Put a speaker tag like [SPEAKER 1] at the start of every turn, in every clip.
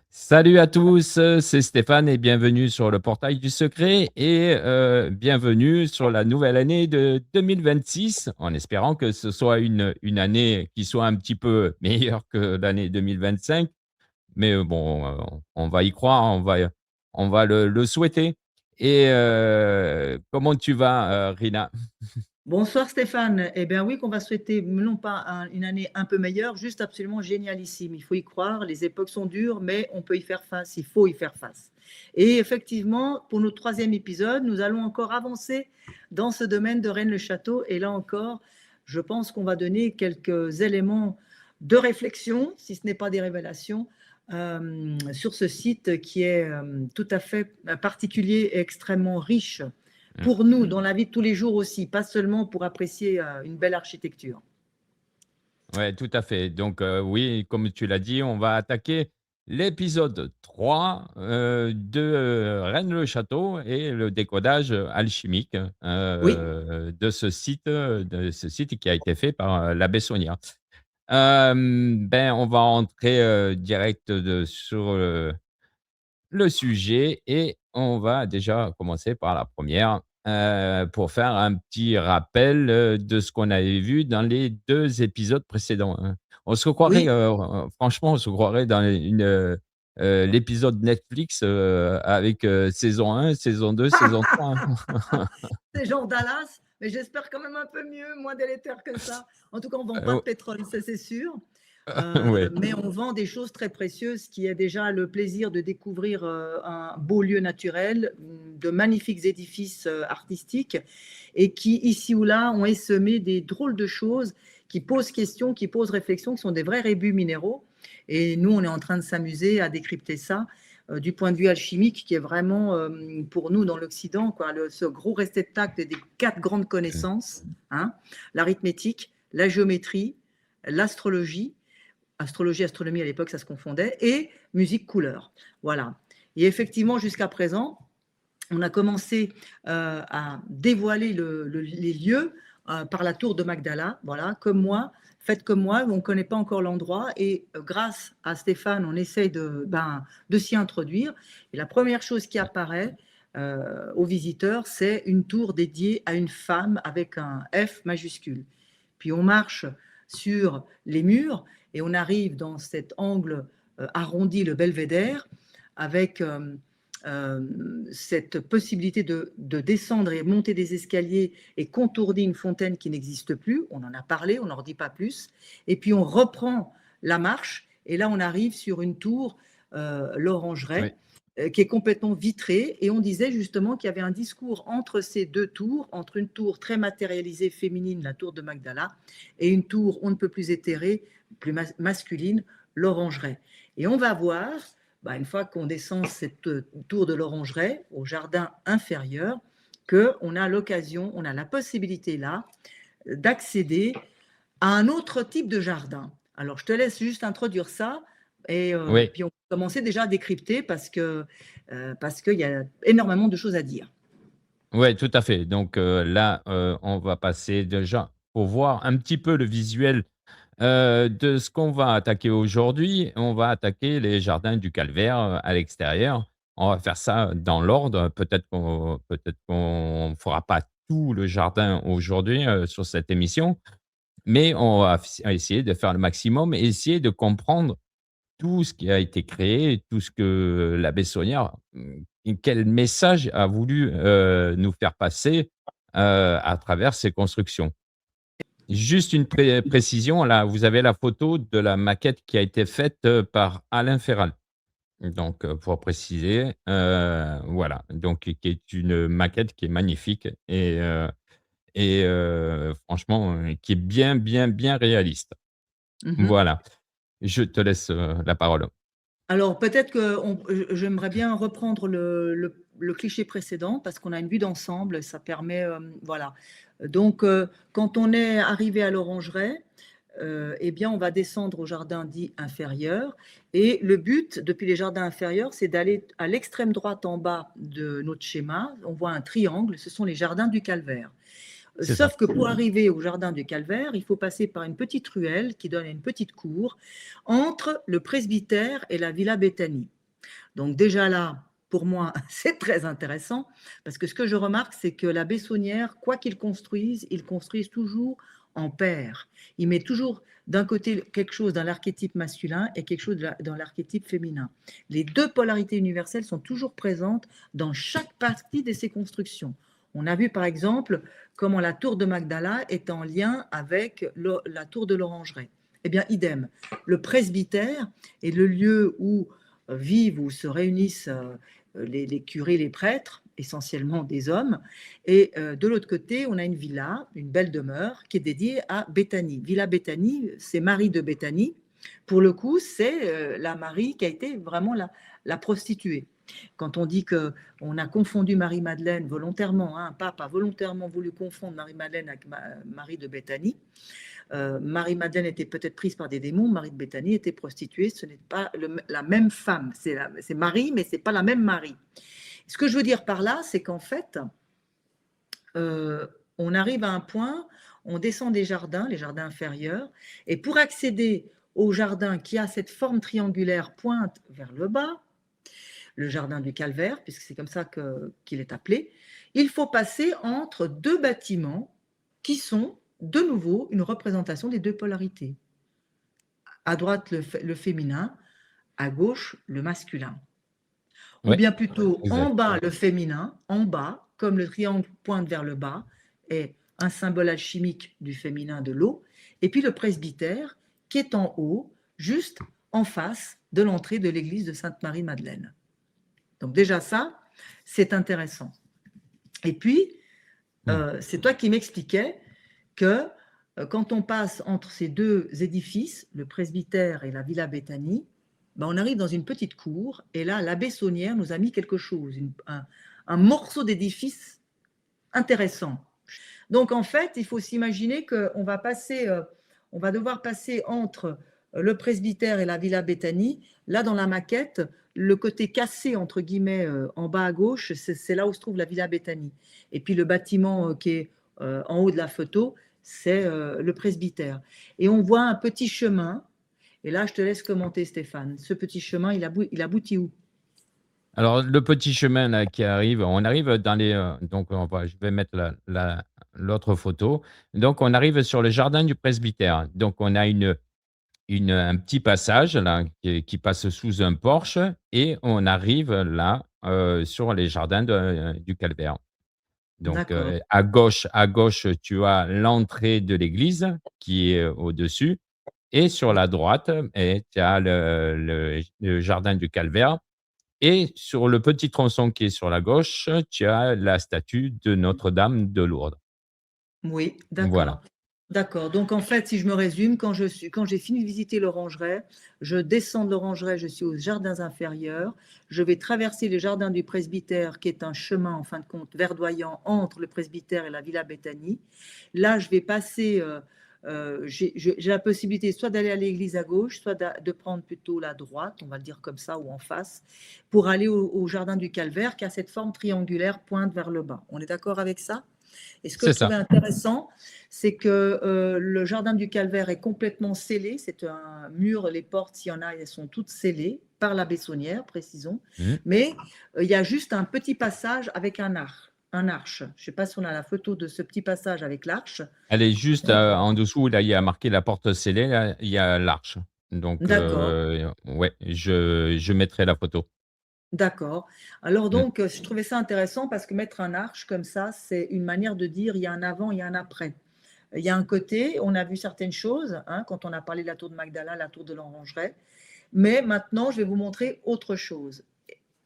[SPEAKER 1] Salut à tous, c'est Stéphane et bienvenue sur le Portail du Secret et bienvenue sur la nouvelle année de 2026, en espérant que ce soit une année qui soit un petit peu meilleure que l'année 2025. Mais bon, on va y croire, on va le souhaiter. Et comment tu vas, Rina?
[SPEAKER 2] Bonsoir Stéphane. Eh bien oui, qu'on va souhaiter non pas une année un peu meilleure, juste absolument génialissime. Il faut y croire, les époques sont dures, mais on peut y faire face, il faut y faire face. Et effectivement, pour notre troisième épisode, nous allons encore avancer dans ce domaine de Rennes-le-Château. Et là encore, je pense qu'on va donner quelques éléments de réflexion, si ce n'est pas des révélations, sur ce site qui est tout à fait particulier et extrêmement riche pour nous, dans la vie de tous les jours aussi, pas seulement pour apprécier une belle architecture.
[SPEAKER 1] Ouais, tout à fait. Donc, oui, comme tu l'as dit, on va attaquer l'épisode 3 de Rennes-le-Château et le décodage alchimique
[SPEAKER 2] Oui,
[SPEAKER 1] de ce site qui a été fait par l'abbé Sonia. Ben, on va entrer direct sur le sujet et on va déjà commencer par la première pour faire un petit rappel de ce qu'on avait vu dans les deux épisodes précédents, hein. On se croirait,
[SPEAKER 2] oui,
[SPEAKER 1] franchement, on se croirait dans l'épisode Netflix avec saison 1, saison 2, saison 3, hein.
[SPEAKER 2] c'est genre Dallas, mais j'espère quand même un peu mieux, moins délétère que ça. En tout cas, on ne vend pas de
[SPEAKER 1] Euh,
[SPEAKER 2] pétrole, ça c'est sûr.
[SPEAKER 1] ouais.
[SPEAKER 2] Mais on vend des choses très précieuses qui est déjà le plaisir de découvrir un beau lieu naturel, de magnifiques édifices artistiques et qui, ici ou là, ont essaimé des drôles de choses qui posent question, qui posent réflexion, qui sont des vrais rébus minéraux. Et nous, on est en train de s'amuser à décrypter ça du point de vue alchimique, qui est vraiment, pour nous, dans l'Occident, quoi, ce gros réceptacle des quatre grandes connaissances, hein, l'arithmétique, la géométrie, l'astrologie, astrologie, astronomie à l'époque, ça se confondait, et musique couleur. Voilà. Et effectivement, jusqu'à présent, on a commencé à dévoiler les lieux par la tour de Magdala. Voilà, comme moi, faites comme moi, on ne connaît pas encore l'endroit. Et grâce à Stéphane, on essaye de s'y introduire. Et la première chose qui apparaît aux visiteurs, c'est une tour dédiée à une femme avec un F majuscule. Puis on marche sur les murs et on arrive dans cet angle arrondi, le belvédère, avec cette possibilité de descendre et monter des escaliers et contourner une fontaine qui n'existe plus. On en a parlé, on n'en dit pas plus. Et puis on reprend la marche et là on arrive sur une tour, l'Orangerie,
[SPEAKER 1] Ouais.
[SPEAKER 2] qui est complètement vitrée. Et on disait justement qu'il y avait un discours entre ces deux tours, entre une tour très matérialisée féminine, la tour de Magdala, et une tour on ne peut plus éthérée, plus masculine, l'Orangerie. Et on va voir, une fois qu'on descend cette tour de l'Orangerie au jardin inférieur, qu'on a l'occasion, on a la possibilité là d'accéder à un autre type de jardin. Alors, je te laisse juste introduire ça et
[SPEAKER 1] Oui.
[SPEAKER 2] puis on va commencer déjà à décrypter parce qu'il y a énormément de choses à dire.
[SPEAKER 1] Ouais, tout à fait. Donc là, on va passer déjà pour voir un petit peu le visuel de ce qu'on va attaquer aujourd'hui. On va attaquer les jardins du Calvaire à l'extérieur. On va faire ça dans l'ordre. Peut-être qu'on fera pas tout le jardin aujourd'hui sur cette émission, mais on va essayer de faire le maximum et essayer de comprendre tout ce qui a été créé, tout ce que l'abbé Saunière, quel message a voulu, nous faire passer, à travers ces constructions. Juste une précision, là, vous avez la photo de la maquette qui a été faite, par Alain Ferral. Donc, pour préciser, voilà, donc qui est une maquette qui est magnifique et franchement, qui est bien, bien, bien réaliste.
[SPEAKER 2] Mhm.
[SPEAKER 1] Voilà, je te laisse, la parole.
[SPEAKER 2] Alors, peut-être que j'aimerais bien reprendre le cliché précédent parce qu'on a une vue d'ensemble, ça permet, voilà. Donc, quand on est arrivé à l'Orangerie, eh bien, on va descendre au jardin dit inférieur. Et le but, depuis les jardins inférieurs, c'est d'aller à l'extrême droite en bas de notre schéma. On voit un triangle, ce sont les jardins du Calvaire.
[SPEAKER 1] C'est ça.
[SPEAKER 2] Sauf que pour arriver au jardin du Calvaire, il faut passer par une petite ruelle qui donne à une petite cour entre le presbytère et la Villa Béthanie. Donc déjà là, pour moi, c'est très intéressant parce que ce que je remarque, c'est que la Bessonnière, quoi qu'ils construisent, ils construisent toujours en paire. Ils mettent toujours d'un côté quelque chose dans l'archétype masculin et quelque chose dans l'archétype féminin. Les deux polarités universelles sont toujours présentes dans chaque partie de ces constructions. On a vu par exemple comment la tour de Magdala est en lien avec la tour de l'Orangerie. Eh bien, idem. Le presbytère est le lieu où vivent, où se réunissent les curés, les prêtres, essentiellement des hommes. Et de l'autre côté, on a une villa, une belle demeure, qui est dédiée à Béthanie. Villa Béthanie, c'est Marie de Béthanie. Pour le coup, c'est la Marie qui a été vraiment la prostituée. Quand on dit qu'on a confondu Marie-Madeleine volontairement, un pape a volontairement voulu confondre Marie-Madeleine avec Marie de Béthanie, Marie-Madeleine était peut-être prise par des démons, Marie de Béthanie était prostituée, ce n'est pas la même femme, c'est Marie, mais ce n'est pas la même Marie. Ce que je veux dire par là, c'est qu'en fait, on arrive à un point, on descend des jardins, les jardins inférieurs, et pour accéder au jardin qui a cette forme triangulaire pointe vers le bas, le jardin du Calvaire, puisque c'est comme ça qu'il est appelé, il faut passer entre deux bâtiments qui sont de nouveau une représentation des deux polarités. À droite, le féminin, à gauche, le masculin. Ou
[SPEAKER 1] Ouais,
[SPEAKER 2] bien plutôt en
[SPEAKER 1] exact.
[SPEAKER 2] bas, le féminin, en bas, comme le triangle pointe vers le bas, est un symbole alchimique du féminin de l'eau, et puis le presbytère qui est en haut, juste en face de l'entrée de l'église de Sainte-Marie-Madeleine. Donc déjà ça, c'est intéressant. Et puis, c'est toi qui m'expliquais que quand on passe entre ces deux édifices, le presbytère et la Villa Béthanie, ben on arrive dans une petite cour, et là, la Bessonnière nous a mis quelque chose, un morceau d'édifice intéressant. Donc, en fait, il faut s'imaginer qu'on va on va devoir passer entre le presbytère et la Villa Béthanie. Là, dans la maquette, le côté cassé, entre guillemets, en bas à gauche, c'est là où se trouve la Villa Béthanie. Et puis, le bâtiment qui est en haut de la photo, c'est le presbytère. Et on voit un petit chemin. Et là, je te laisse commenter, Stéphane. Ce petit chemin, il aboutit où?
[SPEAKER 1] Alors le petit chemin là qui arrive, on arrive dans les, donc je vais mettre l'autre photo. Donc on arrive sur le jardin du presbytère. Donc on a un petit passage là qui passe sous un porche et on arrive là, sur les jardins du calvaire. Donc,
[SPEAKER 2] D'accord.
[SPEAKER 1] à gauche, tu as l'entrée de l'église qui est au-dessus et sur la droite tu as le jardin du calvaire et sur le petit tronçon qui est sur la gauche, tu as la statue de Notre-Dame de Lourdes.
[SPEAKER 2] Oui,
[SPEAKER 1] Voilà.
[SPEAKER 2] d'accord. D'accord. Donc en fait, si je me résume, quand j'ai fini de visiter l'orangerie, je descends de l'orangerie, je suis aux jardins inférieurs, je vais traverser les jardins du presbytère, qui est un chemin en fin de compte verdoyant entre le presbytère et la Villa Béthanie. Là, je vais passer, j'ai la possibilité soit d'aller à l'église à gauche, soit de prendre plutôt la droite, on va le dire comme ça, ou en face, pour aller au jardin du Calvaire, qui a cette forme triangulaire pointe vers le bas. On est d'accord avec ça? Et ce que
[SPEAKER 1] C'est
[SPEAKER 2] je trouvais
[SPEAKER 1] ça.
[SPEAKER 2] intéressant, c'est que le jardin du Calvaire est complètement scellé. C'est un mur, les portes, s'il y en a, elles sont toutes scellées par la Bessonnière, précisons.
[SPEAKER 1] Mmh.
[SPEAKER 2] Mais il y a juste un petit passage avec un arche. Je ne sais pas si on a la photo de ce petit passage avec l'arche.
[SPEAKER 1] Elle est juste, en dessous, là, il y a marqué la porte scellée, là, il y a l'arche. Donc,
[SPEAKER 2] D'accord,
[SPEAKER 1] ouais, je mettrai la photo.
[SPEAKER 2] d'accord. Alors
[SPEAKER 1] Mmh.
[SPEAKER 2] donc, je trouvais ça intéressant parce que mettre un arche comme ça, c'est une manière de dire il y a un avant, il y a un après. Il y a un côté, on a vu certaines choses, hein, quand on a parlé de la tour de Magdala, la tour de l'Orangerie, mais maintenant, je vais vous montrer autre chose.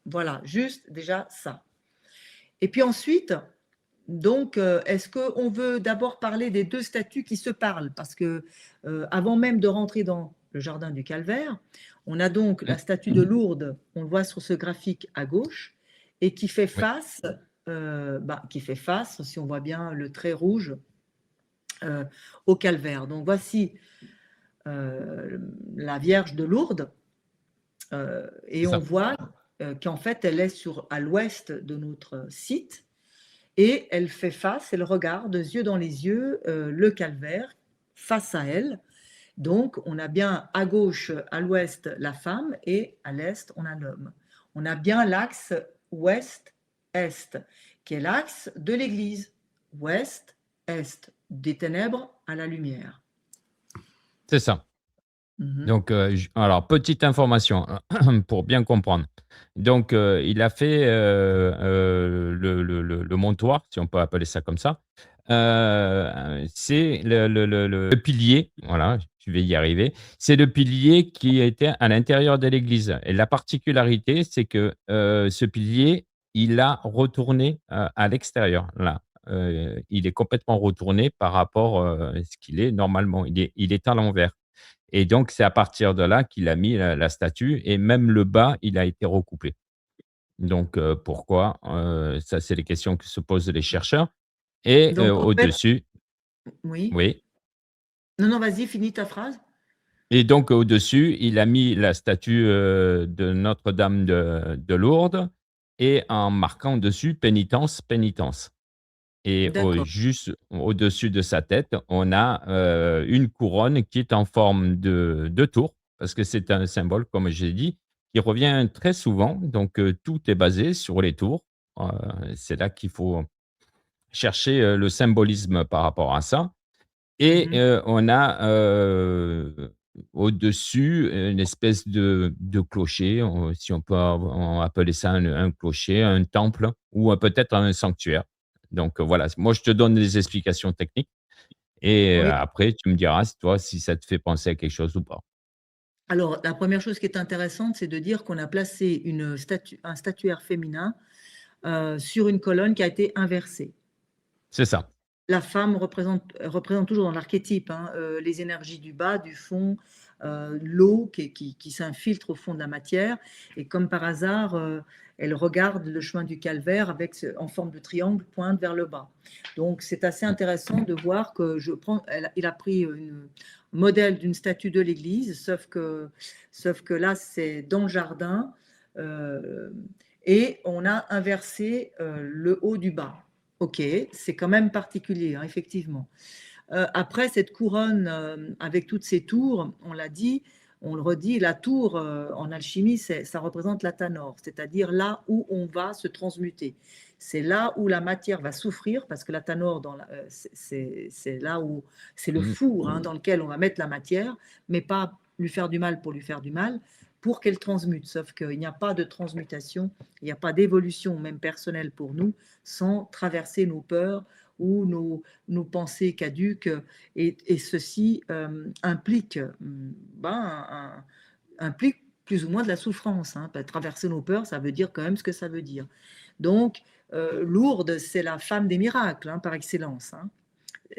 [SPEAKER 2] Voilà, juste déjà ça. Et puis ensuite, donc, est-ce qu'on veut d'abord parler des deux statues qui se parlent? Parce que avant même de rentrer dans le jardin du Calvaire, on a donc
[SPEAKER 1] Mmh.
[SPEAKER 2] la statue de Lourdes, on le voit sur ce graphique à gauche, et
[SPEAKER 1] Oui,
[SPEAKER 2] qui fait face, si on voit bien le trait rouge, au calvaire. Donc voici la Vierge de Lourdes et
[SPEAKER 1] c'est
[SPEAKER 2] on
[SPEAKER 1] ça.
[SPEAKER 2] voit qu'en fait elle est à l'ouest de notre site et elle fait face, elle regarde yeux dans les yeux le calvaire face à elle. Donc on a bien à gauche, à l'ouest la femme et à l'est on a l'homme. On a bien l'axe ouest-est, qui est l'axe de l'Église. Ouest-est, des ténèbres à la lumière.
[SPEAKER 1] C'est ça.
[SPEAKER 2] Mhm.
[SPEAKER 1] Donc, alors petite information pour bien comprendre. Donc, il a fait, le montoir, si on peut appeler ça comme ça. C'est le pilier, voilà, je vais y arriver. C'est le pilier qui était à l'intérieur de l'église et la particularité, c'est que, ce pilier, il a retourné, à l'extérieur, là. Il est complètement retourné par rapport, à ce qu'il est normalement. Il est à l'envers. Et donc, c'est à partir de là qu'il a mis la statue et même le bas, il a été recoupé. Donc, pourquoi? Ça, c'est les questions que se posent les chercheurs et
[SPEAKER 2] Donc, en fait,
[SPEAKER 1] au-dessus
[SPEAKER 2] oui.
[SPEAKER 1] oui
[SPEAKER 2] Non, non, vas-y, finis ta phrase.
[SPEAKER 1] et donc au-dessus, il a mis la statue, de Notre-Dame de Lourdes et en marquant dessus: «Pénitence, pénitence». Et
[SPEAKER 2] D'accord.
[SPEAKER 1] juste au-dessus de sa tête, on a, une couronne qui est en forme de tour, parce que c'est un symbole, comme j'ai dit, qui revient très souvent. Donc, tout est basé sur les tours. Heu, c'est là qu'il faut chercher, le symbolisme par rapport à ça. Et
[SPEAKER 2] Mhm.
[SPEAKER 1] on a, au-dessus, une espèce de clocher, si on peut appeler ça un clocher, un temple ou, peut-être un sanctuaire. Donc, voilà, moi je te donne des explications techniques et
[SPEAKER 2] Oui.
[SPEAKER 1] après tu me diras si toi, si ça te fait penser à quelque chose ou pas.
[SPEAKER 2] Alors, la première chose qui est intéressante, c'est de dire qu'on a placé un statuaire féminin sur une colonne qui a été inversée.
[SPEAKER 1] C'est ça.
[SPEAKER 2] La femme représente toujours dans l'archétype, hein, les énergies du bas, du fond, l'eau qui s'infiltre au fond de la matière. Et comme par hasard, elle regarde le chemin du calvaire en forme de triangle, pointe vers le bas. Donc c'est assez
[SPEAKER 1] Mmh.
[SPEAKER 2] intéressant de voir que il a pris un modèle d'une statue de l'église, sauf que là c'est dans le jardin, euh, et on a inversé le haut du bas. Ok, c'est quand même particulier, hein, effectivement. Après, cette couronne avec toutes ces tours, on l'a dit, on le redit, la tour en alchimie, ça représente la tanor, c'est-à-dire là où on va se transmuter. C'est là où la matière va souffrir, parce que la tanor, c'est là où c'est le
[SPEAKER 1] Mmh.
[SPEAKER 2] four, hein, dans lequel on va mettre la matière, mais pas lui faire du mal pour lui faire du mal, pour qu'elle transmute. Sauf qu'il n'y a pas de transmutation, il n'y a pas d'évolution, même personnelle pour nous, sans traverser nos peurs ou nos pensées caduques. Et ceci implique plus ou moins de la souffrance, hein. Traverser nos peurs, ça veut dire quand même ce que ça veut dire. Donc, Lourdes, c'est la femme des miracles, hein, par excellence, hein.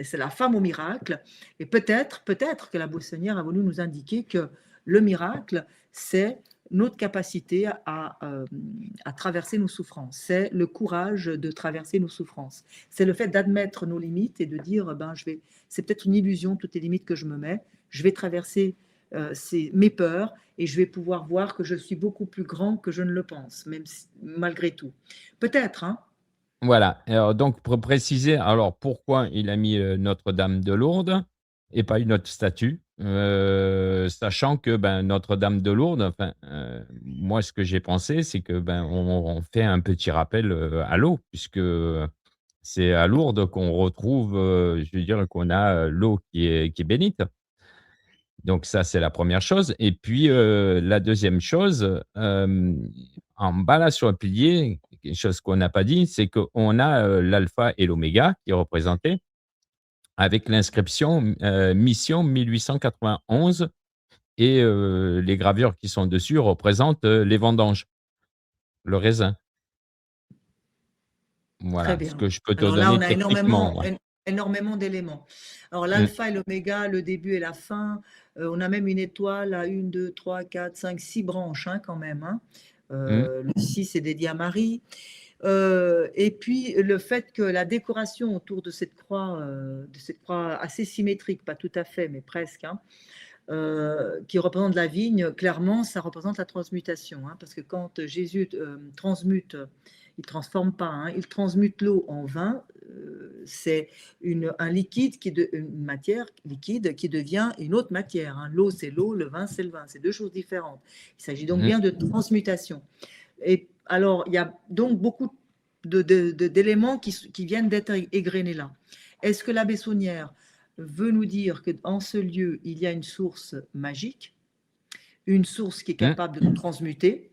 [SPEAKER 2] C'est la femme au miracle. Et peut-être que la Boussonnière a voulu nous indiquer que le miracle, c'est notre capacité à traverser nos souffrances. C'est le courage de traverser nos souffrances. C'est le fait d'admettre nos limites et de dire, c'est peut-être une illusion, toutes les limites que je me mets. Je vais traverser mes peurs et je vais pouvoir voir que je suis beaucoup plus grand que je ne le pense, malgré tout. Peut-être, hein.
[SPEAKER 1] Voilà, alors donc pour préciser, alors pourquoi il a mis, Notre-Dame de Lourdes et pas une autre statue? Sachant que, ben, Notre-Dame de Lourdes, enfin, moi ce que j'ai pensé, c'est que, ben, on fait un petit rappel, à l'eau puisque, c'est à Lourdes qu'on retrouve, je veux dire qu'on a, l'eau qui est bénite. Donc ça, c'est la première chose et puis, la deuxième chose, en bas là sur le pilier, quelque chose qu'on n'a pas dit, c'est qu'on a, l'alpha et l'oméga qui est représenté avec l'inscription, mission 1891 et les gravures qui sont dessus représentent, les vendanges, le raisin.
[SPEAKER 2] Très
[SPEAKER 1] Voilà, ce
[SPEAKER 2] bien.
[SPEAKER 1] que je peux te
[SPEAKER 2] Alors là,
[SPEAKER 1] donner
[SPEAKER 2] on a
[SPEAKER 1] techniquement, ouais.
[SPEAKER 2] énormément d'éléments. Alors
[SPEAKER 1] Mmh,
[SPEAKER 2] l'alpha et l'oméga, le début et la fin, on a même une étoile à 1, 2, 3, 4, 5, 6 branches, hein, quand même, hein.
[SPEAKER 1] mmh,
[SPEAKER 2] Le 6 est dédié à Marie. Et puis le fait que la décoration autour de cette croix assez symétrique, pas tout à fait, mais presque, hein, qui représente la vigne, clairement, ça représente la transmutation, hein, parce que quand Jésus transmute, il transforme pas, hein, il transmute l'eau en vin. C'est un liquide une matière liquide qui devient une autre matière, hein. L'eau, c'est l'eau, le vin, c'est le vin. C'est deux choses différentes. Il s'agit donc
[SPEAKER 1] mmh,
[SPEAKER 2] bien de transmutation. Et alors, il y a donc beaucoup d'éléments qui viennent d'être égrenés là. Est-ce que la Bessonnière veut nous dire qu'en ce lieu, il y a une source magique, une source qui est
[SPEAKER 1] Mmh.
[SPEAKER 2] capable de nous transmuter?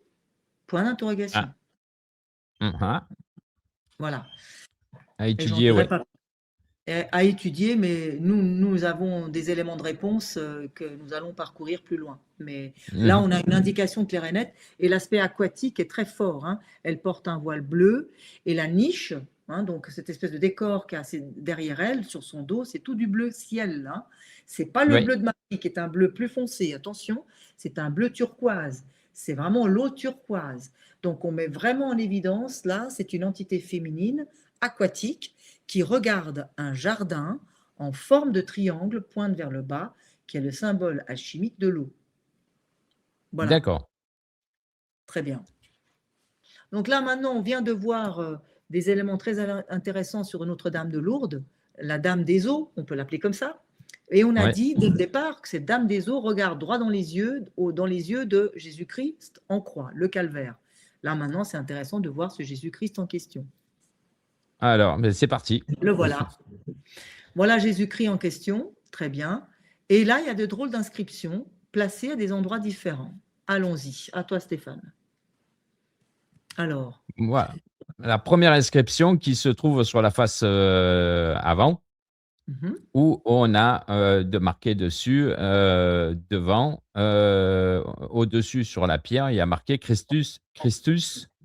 [SPEAKER 2] Point d'interrogation.
[SPEAKER 1] Ah. Ah.
[SPEAKER 2] Voilà.
[SPEAKER 1] À
[SPEAKER 2] Et j'en
[SPEAKER 1] étudier,
[SPEAKER 2] dirai
[SPEAKER 1] ouais.
[SPEAKER 2] pas à étudier, mais nous avons des éléments de réponse que nous allons parcourir plus loin. Mais là,
[SPEAKER 1] Mmh.
[SPEAKER 2] on a une indication claire et nette. Et l'aspect aquatique est très fort, hein. Elle porte un voile bleu et la niche, hein, donc cette espèce de décor qui est derrière elle, sur son dos, c'est tout du bleu ciel. Hein. C'est pas le
[SPEAKER 1] Oui,
[SPEAKER 2] bleu de Marie qui est un bleu plus foncé, attention, c'est un bleu turquoise. C'est vraiment l'eau turquoise. Donc on met vraiment en évidence, là, c'est une entité féminine aquatique qui regarde un jardin en forme de triangle pointe vers le bas, qui est le symbole alchimique de l'eau. Voilà,
[SPEAKER 1] d'accord.
[SPEAKER 2] très bien. Donc là, maintenant, on vient de voir des éléments très intéressants sur Notre-Dame de Lourdes, la Dame des Eaux, on peut l'appeler comme ça. Et on a
[SPEAKER 1] Ouais.
[SPEAKER 2] dit dès le départ que cette Dame des Eaux regarde droit dans les yeux de Jésus-Christ en croix, le calvaire. Là, maintenant, c'est intéressant de voir ce Jésus-Christ en question.
[SPEAKER 1] Alors, mais c'est parti.
[SPEAKER 2] Le voilà. Voilà Jésus-Christ en question, très bien. Et là, il y a de drôles d'inscriptions placées à des endroits différents. Allons-y, à toi Stéphane. Alors,
[SPEAKER 1] Voilà. La première inscription qui se trouve sur la face, avant,
[SPEAKER 2] mhm,
[SPEAKER 1] où on a, de marqué dessus, devant, au-dessus sur la pierre, il y a marqué Christus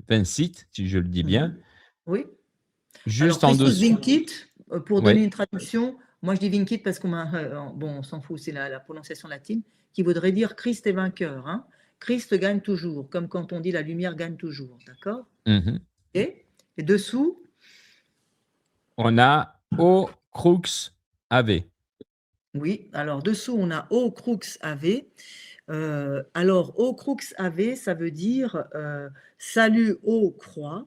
[SPEAKER 1] vincit, si je le dis bien.
[SPEAKER 2] mhm, oui. Alors,
[SPEAKER 1] Juste en
[SPEAKER 2] Christus
[SPEAKER 1] dessous,
[SPEAKER 2] vincit, pour
[SPEAKER 1] oui,
[SPEAKER 2] donner une traduction, moi je dis vincit parce bon, on s'en fout, c'est la prononciation latine, qui voudrait dire Christ est vainqueur. Hein. Christ gagne toujours, comme quand on dit la lumière gagne toujours, d'accord.
[SPEAKER 1] mmh.
[SPEAKER 2] Et dessous,
[SPEAKER 1] On a O crux ave.
[SPEAKER 2] oui, alors dessous, on a O crux ave. Alors, au crux ave, ça veut dire salut aux croix.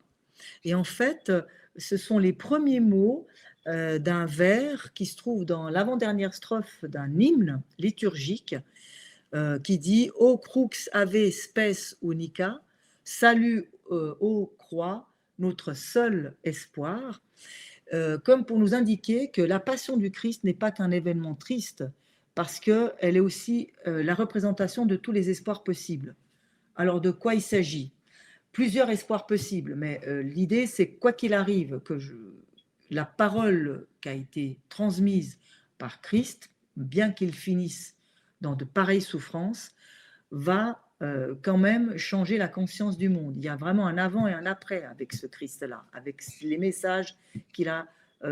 [SPEAKER 2] Et en fait, ce sont les premiers mots d'un vers qui se trouve dans l'avant-dernière strophe d'un hymne liturgique qui dit Au crux ave spes unica, salut aux croix, notre seul espoir. Comme pour nous indiquer que la passion du Christ n'est pas qu'un événement triste, parce qu'elle est aussi la représentation de tous les espoirs possibles. Alors de quoi il s'agit? Plusieurs espoirs possibles, mais l'idée c'est quoi qu'il arrive, la parole qui a été transmise par Christ, bien qu'il finisse dans de pareilles souffrances, va quand même changer la conscience du monde. Il y a vraiment un avant et un après avec ce Christ-là, avec les messages qu'il a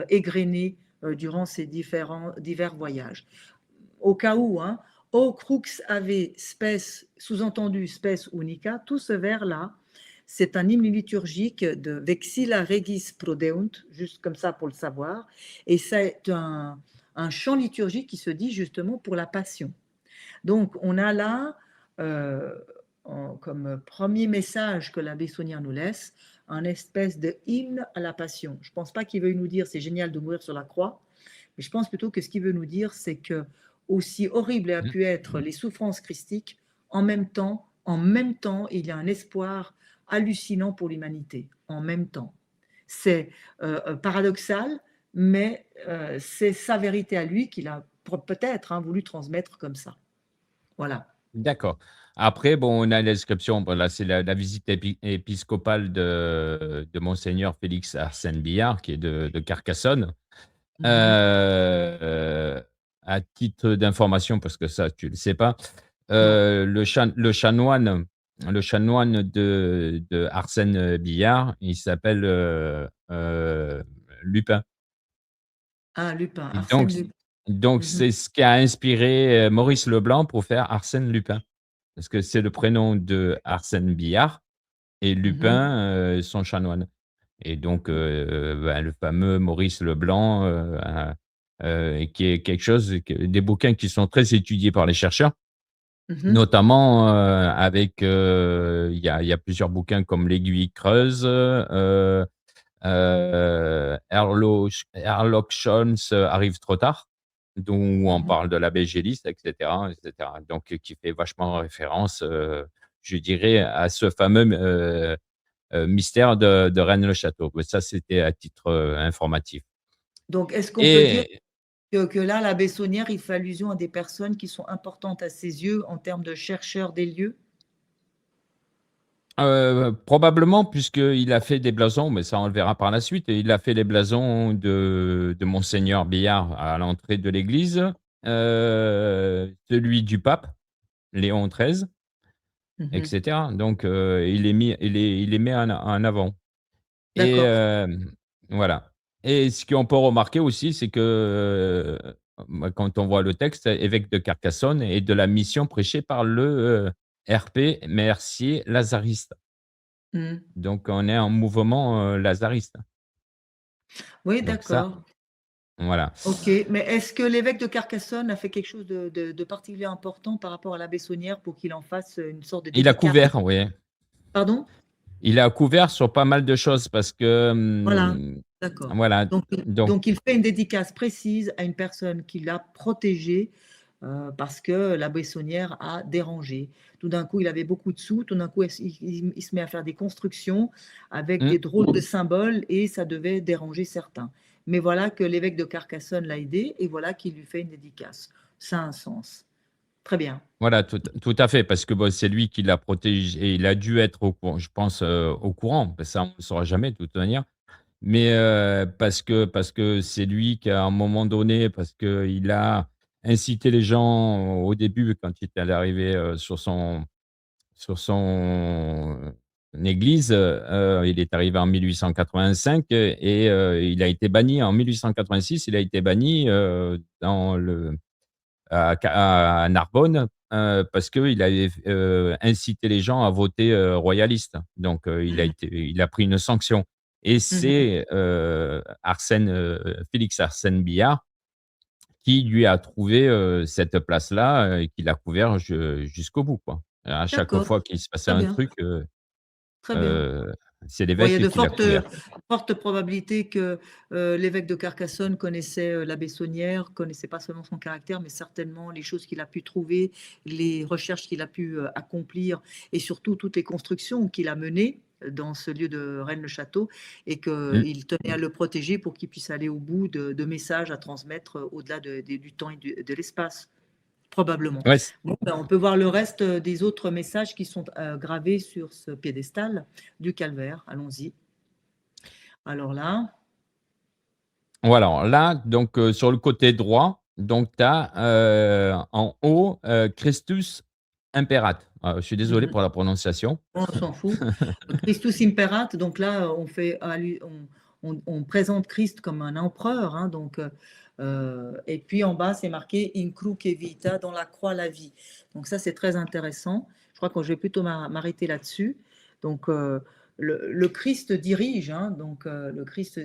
[SPEAKER 2] égrenés durant ces divers voyages. Au cas où, hein, O crux ave spes, sous-entendu spes unica, tout ce vers-là, c'est un hymne liturgique de Vexilla Regis Prodeunt, juste comme ça pour le savoir, et c'est un chant liturgique qui se dit justement pour la passion. Donc, on a là, comme premier message que la Bessonnière nous laisse, un espèce de hymne à la passion. Je ne pense pas qu'il veuille nous dire c'est génial de mourir sur la croix, mais je pense plutôt que ce qu'il veut nous dire, c'est que aussi horrible a
[SPEAKER 1] Mmh.
[SPEAKER 2] pu être les souffrances christiques, en même temps, il y a un espoir hallucinant pour l'humanité. En même temps, c'est paradoxal, mais c'est sa vérité à lui qu'il a peut-être voulu transmettre comme ça. Voilà.
[SPEAKER 1] D'accord. Après, bon, on a l'inscription, bon là, c'est la visite épiscopale de monseigneur Félix Arsène Billard, qui est de Carcassonne.
[SPEAKER 2] Mhm,
[SPEAKER 1] Heu, à titre d'information, parce que ça, tu le sais pas,
[SPEAKER 2] non.
[SPEAKER 1] le chanoine de Arsène Billard, il s'appelle, Lupin.
[SPEAKER 2] Ah, Lupin,
[SPEAKER 1] Et
[SPEAKER 2] Arsène Lupin.
[SPEAKER 1] donc
[SPEAKER 2] Mhm,
[SPEAKER 1] c'est ce qui a inspiré, Maurice Leblanc pour faire Arsène Lupin. Parce que c'est le prénom de Arsène Billard et
[SPEAKER 2] mhm,
[SPEAKER 1] Lupin, son chanoine. Et donc, bah, le fameux Maurice Leblanc, qui est quelque chose des bouquins qui sont très étudiés par les chercheurs,
[SPEAKER 2] mhm,
[SPEAKER 1] notamment, avec, il y a plusieurs bouquins comme L'Aiguille creuse, Sherlock Holmes arrive trop tard, dont où on
[SPEAKER 2] mhm.
[SPEAKER 1] parle de l'abbé Gélis et cetera et cetera. Donc, qui fait vachement référence, je dirais à ce fameux, mystère de Rennes-le-Château. Mais ça, c'était à titre, informatif
[SPEAKER 2] Donc est-ce qu'on peut dire
[SPEAKER 1] et
[SPEAKER 2] que là, la Bessonnière, il fait allusion à des personnes qui sont importantes à ses yeux en termes de chercheurs des lieux?
[SPEAKER 1] probablement puisqu'il a fait des blasons, mais ça on le verra par la suite et il a fait les blasons de monseigneur Biard à l'entrée de l'église, celui du pape, Léon XIII et
[SPEAKER 2] Mmh.
[SPEAKER 1] cetera. Donc il les met en avant et
[SPEAKER 2] D'accord.
[SPEAKER 1] voilà et ce qu'on peut remarquer aussi, c'est que, bah, quand on voit le texte, évêque de Carcassonne et de la mission prêchée par le, RP Mercier Lazariste.
[SPEAKER 2] Mmh.
[SPEAKER 1] Donc on est en mouvement, lazariste.
[SPEAKER 2] Oui,
[SPEAKER 1] Donc ça,
[SPEAKER 2] d'accord.
[SPEAKER 1] voilà.
[SPEAKER 2] OK, mais est-ce que l'évêque de Carcassonne a fait quelque chose de particulièrement important par rapport à la Bessonnière pour qu'il en fasse, une sorte de
[SPEAKER 1] Il a
[SPEAKER 2] dédicace?
[SPEAKER 1] couvert, oui.
[SPEAKER 2] Pardon?
[SPEAKER 1] Il a couvert sur pas mal de choses parce que,
[SPEAKER 2] Voilà, d'accord.
[SPEAKER 1] voilà, donc
[SPEAKER 2] Donc il fait une dédicace précise à une personne qu'il a protégée, parce que la Bessonnière a dérangé. Tout d'un coup, il avait beaucoup de sous, tout d'un coup, il se met à faire des constructions avec
[SPEAKER 1] mmh,
[SPEAKER 2] des drôles de symboles et ça devait déranger certains. Mais voilà que l'évêque de Carcassonne l'a aidé et voilà qu'il lui fait une dédicace. Ça a un sens. Très bien.
[SPEAKER 1] voilà, tout à fait, parce que, bon, c'est lui qui l'a protégé et il a dû être au courant, je pense, au courant, parce que ça on ne le saura jamais de toute manière. Mais, parce que c'est lui qui, à un moment donné, parce qu'il a incité les gens au début quand il est arrivé, sur son église, il est arrivé en 1885 et il a été banni en 1886, il a été banni, dans le à Narbonne, parce qu'il avait incité les gens à voter, royaliste. Donc
[SPEAKER 2] Mmh.
[SPEAKER 1] il a pris une sanction et
[SPEAKER 2] Mmh.
[SPEAKER 1] c'est, Félix Arsène Billard qui lui a trouvé, cette place-là, et qui l'a couvert jusqu'au bout, quoi. À chaque
[SPEAKER 2] D'accord,
[SPEAKER 1] fois qu'il se passait
[SPEAKER 2] très
[SPEAKER 1] un
[SPEAKER 2] bien,
[SPEAKER 1] truc,
[SPEAKER 2] très bien.
[SPEAKER 1] heu, c'est
[SPEAKER 2] Bon, il y a
[SPEAKER 1] l'évêque
[SPEAKER 2] de
[SPEAKER 1] qui l'a couvert.
[SPEAKER 2] fortes probabilités que, l'évêque de Carcassonne connaissait, la Bessonnière, connaissait pas seulement son caractère, mais certainement les choses qu'il a pu trouver, les recherches qu'il a pu, accomplir et surtout toutes les constructions qu'il a menées, dans ce lieu de Rennes-le-Château et
[SPEAKER 1] Mmh.
[SPEAKER 2] qu'il tenait à le protéger pour qu'il puisse aller au bout de messages à transmettre, au-delà du temps et de l'espace. Probablement.
[SPEAKER 1] Ouais, c
[SPEAKER 2] Bon, ben, on peut voir le reste, des autres messages qui sont, gravés sur ce piédestal du calvaire. Allons-y. Alors là,
[SPEAKER 1] voilà, alors là, donc sur le côté droit, donc tu as, en haut, Christus Imperat. Je suis désolé
[SPEAKER 2] mmh
[SPEAKER 1] pour la prononciation.
[SPEAKER 2] on s'en fout. Christus imperat, donc là, on fait allu on présente Christ comme un empereur, hein, donc et puis en bas, c'est marqué: «In cruce vita», dans la croix, la vie. Donc ça, c'est très intéressant. Je crois que je vais plutôt m'arrêter là-dessus. Donc le Christ dirige, hein, donc le Christ,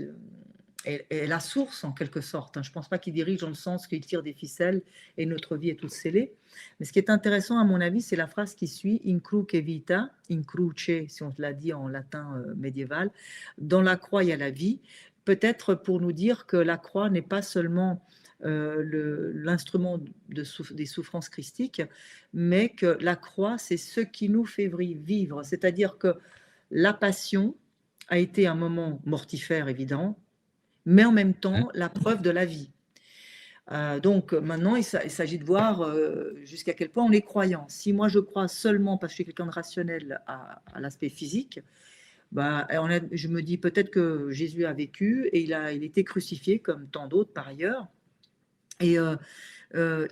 [SPEAKER 2] est la source en quelque sorte, hein. Je ne pense pas qu'il dirige dans le sens qu'il tire des ficelles et notre vie est toute scellée. Mais ce qui est intéressant à mon avis, c'est la phrase qui suit: in cruce vita, in cruce, si on l'a dit en latin médiéval, dans la croix il y a la vie. Peut-être pour nous dire que la croix n'est pas seulement l'instrument des souffrances christiques, mais que la croix, c'est ce qui nous fait vivre. C'est-à-dire que la passion a été un moment mortifère, évident, mais en même
[SPEAKER 1] Mmh.
[SPEAKER 2] temps la preuve de la vie. Donc maintenant, il s'agit de voir jusqu'à quel point on est croyant. Si moi je crois seulement parce que je suis quelqu'un de rationnel à l'aspect physique, bah, je me dis peut-être que Jésus a vécu et il a été crucifié comme tant d'autres par ailleurs. Et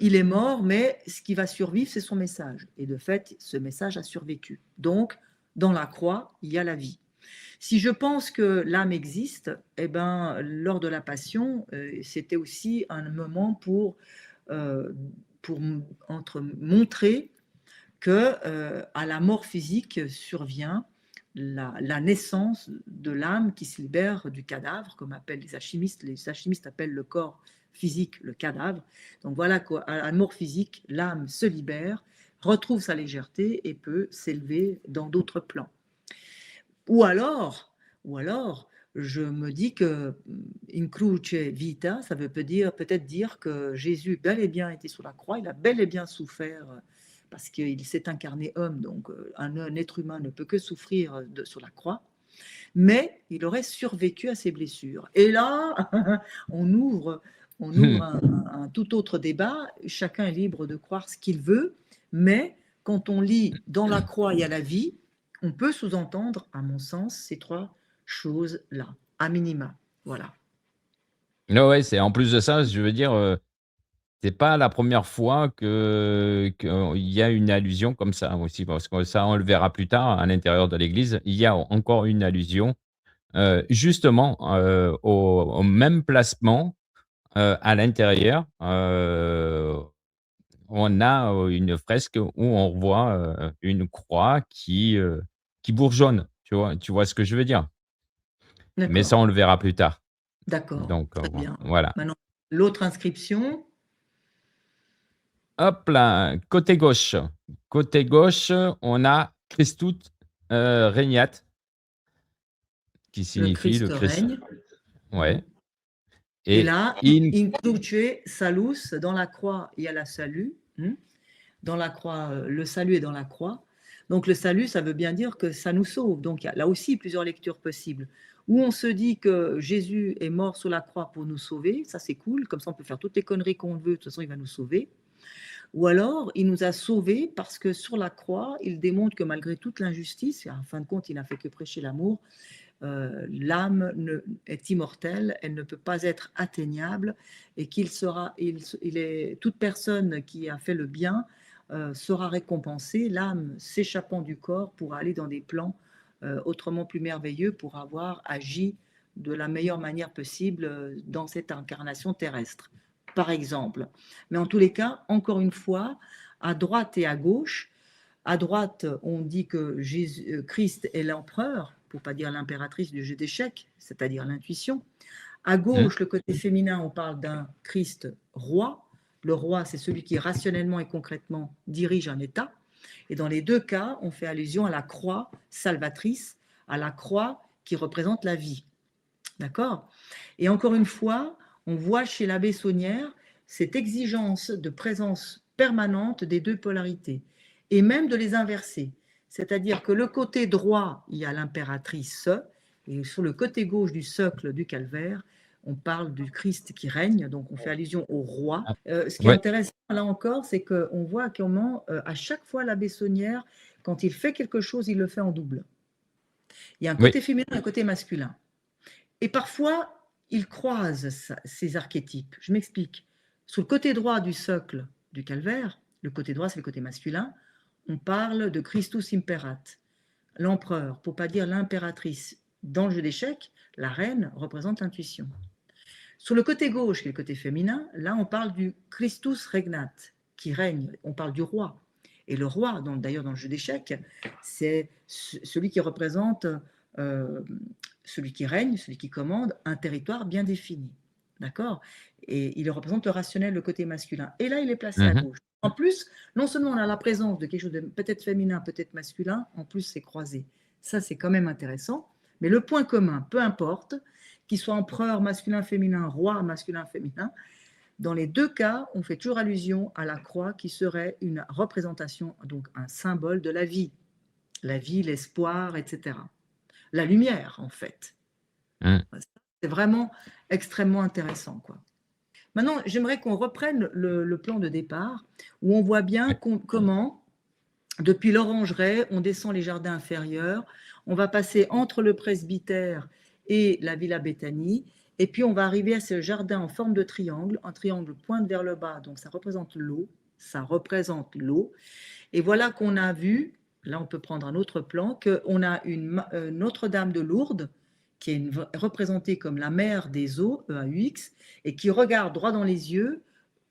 [SPEAKER 2] il est mort, mais ce qui va survivre, c'est son message. Et de fait, ce message a survécu. Donc, dans la croix, il y a la vie. Si je pense que l'âme existe, eh ben, lors de la Passion, c'était aussi un moment euh, pour montrer que à la mort physique survient la naissance de l'âme qui se libère du cadavre, comme appellent les alchimistes. Les alchimistes appellent le corps physique le cadavre. Donc voilà qu'à la mort physique, l'âme se libère, retrouve sa légèreté et peut s'élever dans d'autres plans. Ou alors, ou alors, je me dis que in cruce vita, ça veut peut-être dire que Jésus bel et bien était sur la croix, il a bel et bien souffert parce qu'il s'est incarné homme, donc un être humain ne peut que souffrir sur la croix. Mais il aurait survécu à ses blessures. Et là, on ouvre, un tout autre débat. Chacun est libre de croire ce qu'il veut, mais quand on lit dans la croix il y a la vie, on peut sous-entendre, à mon sens, ces trois choses-là, à minima. Voilà.
[SPEAKER 1] Ouais, ouais, c'est en plus de ça, je veux dire, c'est pas la première fois que qu'il y a une allusion comme ça aussi, parce que ça, on le verra plus tard à l'intérieur de l'église. Il y a encore une allusion, justement, au même placement, à l'intérieur, on a, une fresque où on voit, une croix qui bourgeonne, tu vois? Tu vois ce que je veux dire? Mais ça,
[SPEAKER 2] D'accord,
[SPEAKER 1] on le verra plus tard.
[SPEAKER 2] d'accord,
[SPEAKER 1] Donc,
[SPEAKER 2] très bien.
[SPEAKER 1] voilà.
[SPEAKER 2] Maintenant, l'autre inscription,
[SPEAKER 1] Hop là, côté gauche, on a Christut, regnat, qui
[SPEAKER 2] le
[SPEAKER 1] signifie le
[SPEAKER 2] Christ
[SPEAKER 1] Christ,
[SPEAKER 2] règne. Mhm.
[SPEAKER 1] ouais,
[SPEAKER 2] Et
[SPEAKER 1] et
[SPEAKER 2] là,
[SPEAKER 1] in
[SPEAKER 2] in cruce salus, dans la croix, il y a la salut. Dans la croix, le salut est dans la croix. Donc le salut, ça veut bien dire que ça nous sauve. Donc il y a là aussi plusieurs lectures possibles. Où on se dit que Jésus est mort sur la croix pour nous sauver, ça c'est cool, comme ça on peut faire toutes les conneries qu'on veut, de toute façon il va nous sauver. Ou alors il nous a sauvés parce que sur la croix, il démontre que malgré toute l'injustice, en fin de compte il n'a fait que prêcher l'amour, l'âme est immortelle, elle ne peut pas être atteignable et qu'il sera, il est, toute personne qui a fait le bien sera récompensée, l'âme s'échappant du corps pour aller dans des plans autrement plus merveilleux pour avoir agi de la meilleure manière possible dans cette incarnation terrestre, par exemple. Mais en tous les cas, encore une fois, à droite et à gauche, à droite, on dit que Christ est l'empereur, pour ne pas dire l'impératrice du jeu d'échecs, c'est-à-dire l'intuition. À
[SPEAKER 1] mmh,
[SPEAKER 2] gauche, le côté féminin, on parle d'un Christ roi. Le roi, c'est celui qui rationnellement et concrètement dirige un État. Et dans les deux cas, on fait allusion à la croix salvatrice, à la croix qui représente la vie. D'accord? Et encore une fois, on voit chez l'abbé Saunière cette exigence de présence permanente des deux polarités, et même de les inverser. C'est-à-dire que le côté droit, il y a l'impératrice, et sur le côté gauche du socle du calvaire, on parle du Christ qui règne, donc on fait allusion au roi.
[SPEAKER 1] ah,
[SPEAKER 2] Ce qui est
[SPEAKER 1] ouais,
[SPEAKER 2] intéressant là encore, c'est qu'on voit comment, à chaque fois, l'abbé Saunière, quand il fait quelque chose, il le fait en double. Il y a un
[SPEAKER 1] oui,
[SPEAKER 2] côté féminin et un côté masculin. Et parfois, ils croisent ces archétypes. Je m'explique. Sur le côté droit du socle du calvaire, le côté droit, c'est le côté masculin, on parle de Christus imperat, l'empereur, pour ne pas dire l'impératrice. Dans le jeu d'échecs, la reine représente l'intuition. Sur le côté gauche, qui est le côté féminin, là, on parle du Christus regnat, qui règne. On parle du roi. Et le roi, d'ailleurs dans le jeu d'échecs, c'est celui qui représente, euh, celui qui règne, celui qui commande un territoire bien défini. D'accord? Et il représente le rationnel, le côté masculin. Et là, il est placé à
[SPEAKER 1] mmh.
[SPEAKER 2] gauche. En plus, non seulement on a la présence de quelque chose de peut-être féminin, peut-être masculin, en plus c'est croisé. Ça, c'est quand même intéressant. Mais le point commun, peu importe, qu'il soit empereur masculin, féminin, roi masculin, féminin, dans les deux cas, on fait toujours allusion à la croix qui serait une représentation, donc un symbole de la vie, l'espoir, etc. La lumière, en fait.
[SPEAKER 1] Mmh.
[SPEAKER 2] C'est vraiment extrêmement intéressant, quoi. Maintenant, j'aimerais qu'on reprenne le plan de départ où on voit bien
[SPEAKER 1] Ouais.
[SPEAKER 2] comment, depuis l'Orangeraie, on descend les jardins inférieurs, on va passer entre le presbytère et la Villa Béthanie, et puis on va arriver à ce jardin en forme de triangle. Un triangle pointe vers le bas, donc ça représente l'eau. Ça représente l'eau. Et voilà qu'on a vu, là on peut prendre un autre plan, qu'on a une Notre-Dame de Lourdes, qui est représentée comme la mère des eaux, EAUX, et qui regarde droit dans les yeux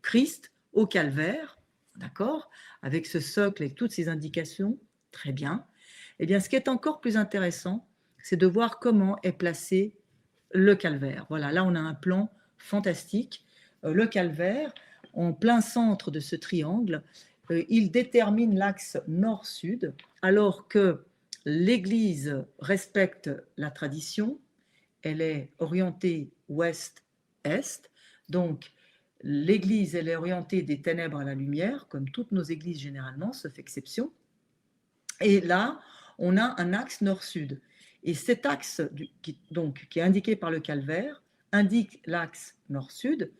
[SPEAKER 2] Christ au calvaire, d'accord, avec ce socle et toutes ces indications, très bien. Eh bien, ce qui est encore plus intéressant, c'est de voir comment est placé le calvaire. Voilà, là on a un plan fantastique. Le calvaire, en plein centre de ce triangle, il détermine l'axe nord-sud, alors que l'Église respecte la tradition, elle est orientée ouest-est, donc l'Église, elle est orientée des ténèbres à la lumière, comme toutes nos églises généralement, sauf exception. Et là, on a un axe nord-sud. Et cet axe qui est indiqué par le calvaire, indique l'axe nord-sud,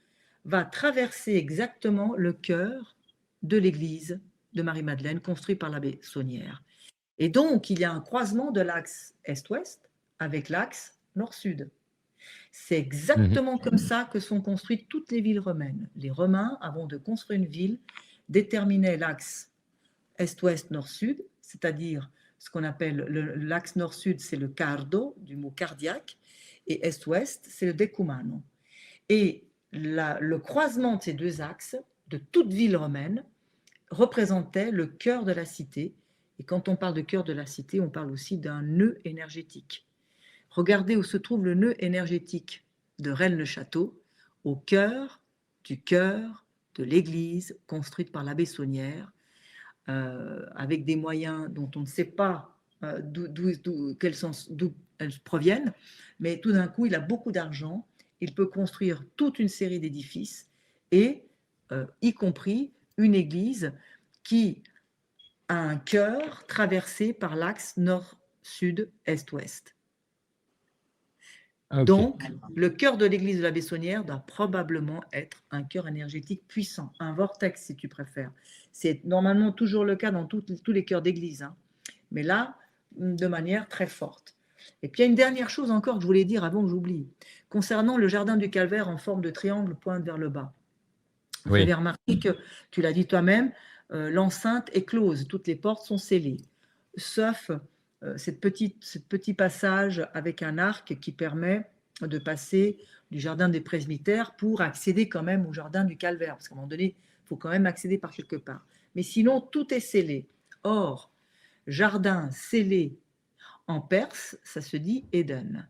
[SPEAKER 2] va traverser exactement le cœur de l'église de Marie-Madeleine, construite par l'abbé Saunière. Et donc, il y a un croisement de l'axe est-ouest avec l'axe nord-sud. C'est
[SPEAKER 1] Mmh.
[SPEAKER 2] exactement comme ça que sont construites toutes les villes romaines. Les Romains, avant de construire une ville, déterminaient l'axe est-ouest, nord-sud, c'est-à-dire ce qu'on appelle l'axe nord-sud, c'est le cardo, du mot cardiaque, et est-ouest, c'est le decumano. Et le croisement de ces deux axes, de toute ville romaine, représentait le cœur de la cité. Et quand on parle de cœur de la cité, on parle aussi d'un nœud énergétique. Regardez où se trouve le nœud énergétique de Rennes-le-Château, au cœur de l'église construite par l'abbé Saunière, avec des moyens dont on ne sait pas d'où elles proviennent, mais tout d'un coup, il a beaucoup d'argent, il peut construire toute une série d'édifices, et y compris une église qui a un cœur traversé par l'axe nord-sud-est-ouest.
[SPEAKER 1] OK.
[SPEAKER 2] Donc, le cœur de l'église de la Bessonnière doit probablement être un cœur énergétique puissant, un vortex si tu préfères. C'est normalement toujours le cas dans tous les cœurs d'église, hein, mais là, de manière très forte. Et puis il y a une dernière chose encore que je voulais dire avant que j'oublie, concernant le jardin du Calvaire en forme de triangle pointe vers le bas. Vous avez
[SPEAKER 1] Oui.
[SPEAKER 2] remarqué que, tu l'as dit toi-même, l'enceinte est close, toutes les portes sont scellées, sauf ce petit passage avec un arc qui permet de passer du jardin des presbytères pour accéder quand même au jardin du Calvaire, parce qu'à un moment donné, il faut quand même accéder par quelque part. Mais sinon, tout est scellé. Or, jardin scellé en perse, ça se dit Éden.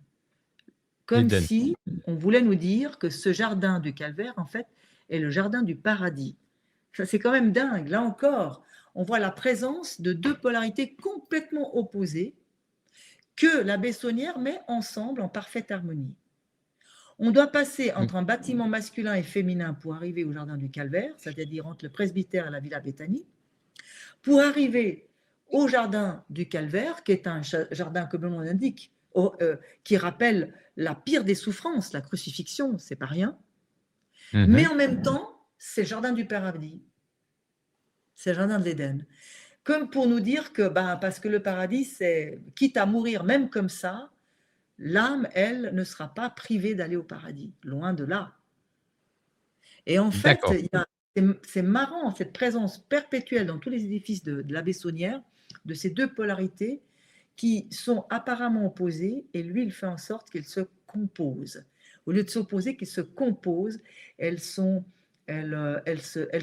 [SPEAKER 2] Comme
[SPEAKER 1] Eden.
[SPEAKER 2] si on voulait nous dire que ce jardin du Calvaire, en fait, est le jardin du paradis. Ça, c'est quand même dingue. Là encore, on voit la présence de deux polarités complètement opposées que la Bessonnière met ensemble en parfaite harmonie. On doit passer
[SPEAKER 1] Mmh.
[SPEAKER 2] entre un bâtiment masculin et féminin pour arriver au jardin du Calvaire, c'est-à-dire entre le presbytère et la Villa Béthanie, pour arriver au jardin du Calvaire, qui est un jardin, comme le nom l'indique, qui rappelle la pire des souffrances, la crucifixion, c'est pas rien, mais
[SPEAKER 1] Mmh.
[SPEAKER 2] en même temps, c'est le jardin du paradis, c'est le jardin de l'Éden. Comme pour nous dire que, parce que le paradis, c'est, quitte à mourir même comme ça, l'âme, elle, ne sera pas privée d'aller au paradis, loin de là. Et en fait,
[SPEAKER 1] D'accord.
[SPEAKER 2] c'est marrant, cette présence perpétuelle dans tous les édifices de la Bessonnière, de ces deux polarités qui sont apparemment opposées, et lui, il fait en sorte qu'elles se composent. Au lieu de s'opposer, qu'elles se composent, elles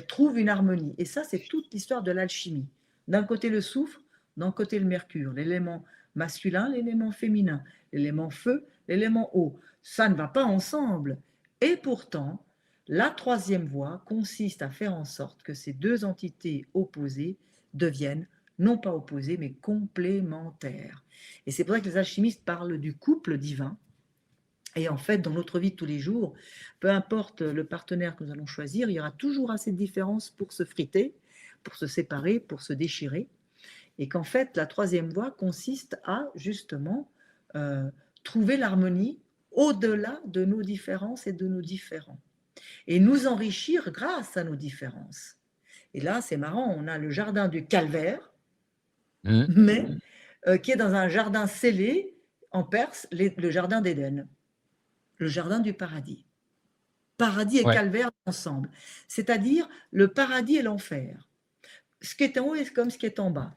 [SPEAKER 2] trouvent une harmonie. Et ça, c'est toute l'histoire de l'alchimie. D'un côté le soufre, d'un côté le mercure, l'élément masculin, l'élément féminin, l'élément feu, l'élément eau. Ça ne va pas ensemble. Et pourtant, la troisième voie consiste à faire en sorte que ces deux entités opposées deviennent non pas opposées, mais complémentaires. Et c'est pour ça que les alchimistes parlent du couple divin. Et en fait, dans notre vie de tous les jours, peu importe le partenaire que nous allons choisir, il y aura toujours assez de différences pour se friter, pour se séparer, pour se déchirer. Et qu'en fait, la troisième voie consiste à justement trouver l'harmonie au-delà de nos différences et de nos différends, et nous enrichir grâce à nos différences. Et là, c'est marrant, on a le jardin du Calvaire,
[SPEAKER 1] Mmh.
[SPEAKER 2] mais qui est dans un jardin scellé en Perse, le jardin d'Éden, le jardin du paradis. Paradis et
[SPEAKER 1] Ouais.
[SPEAKER 2] calvaire ensemble. C'est-à-dire le paradis et l'enfer. Ce qui est en haut est comme ce qui est en bas.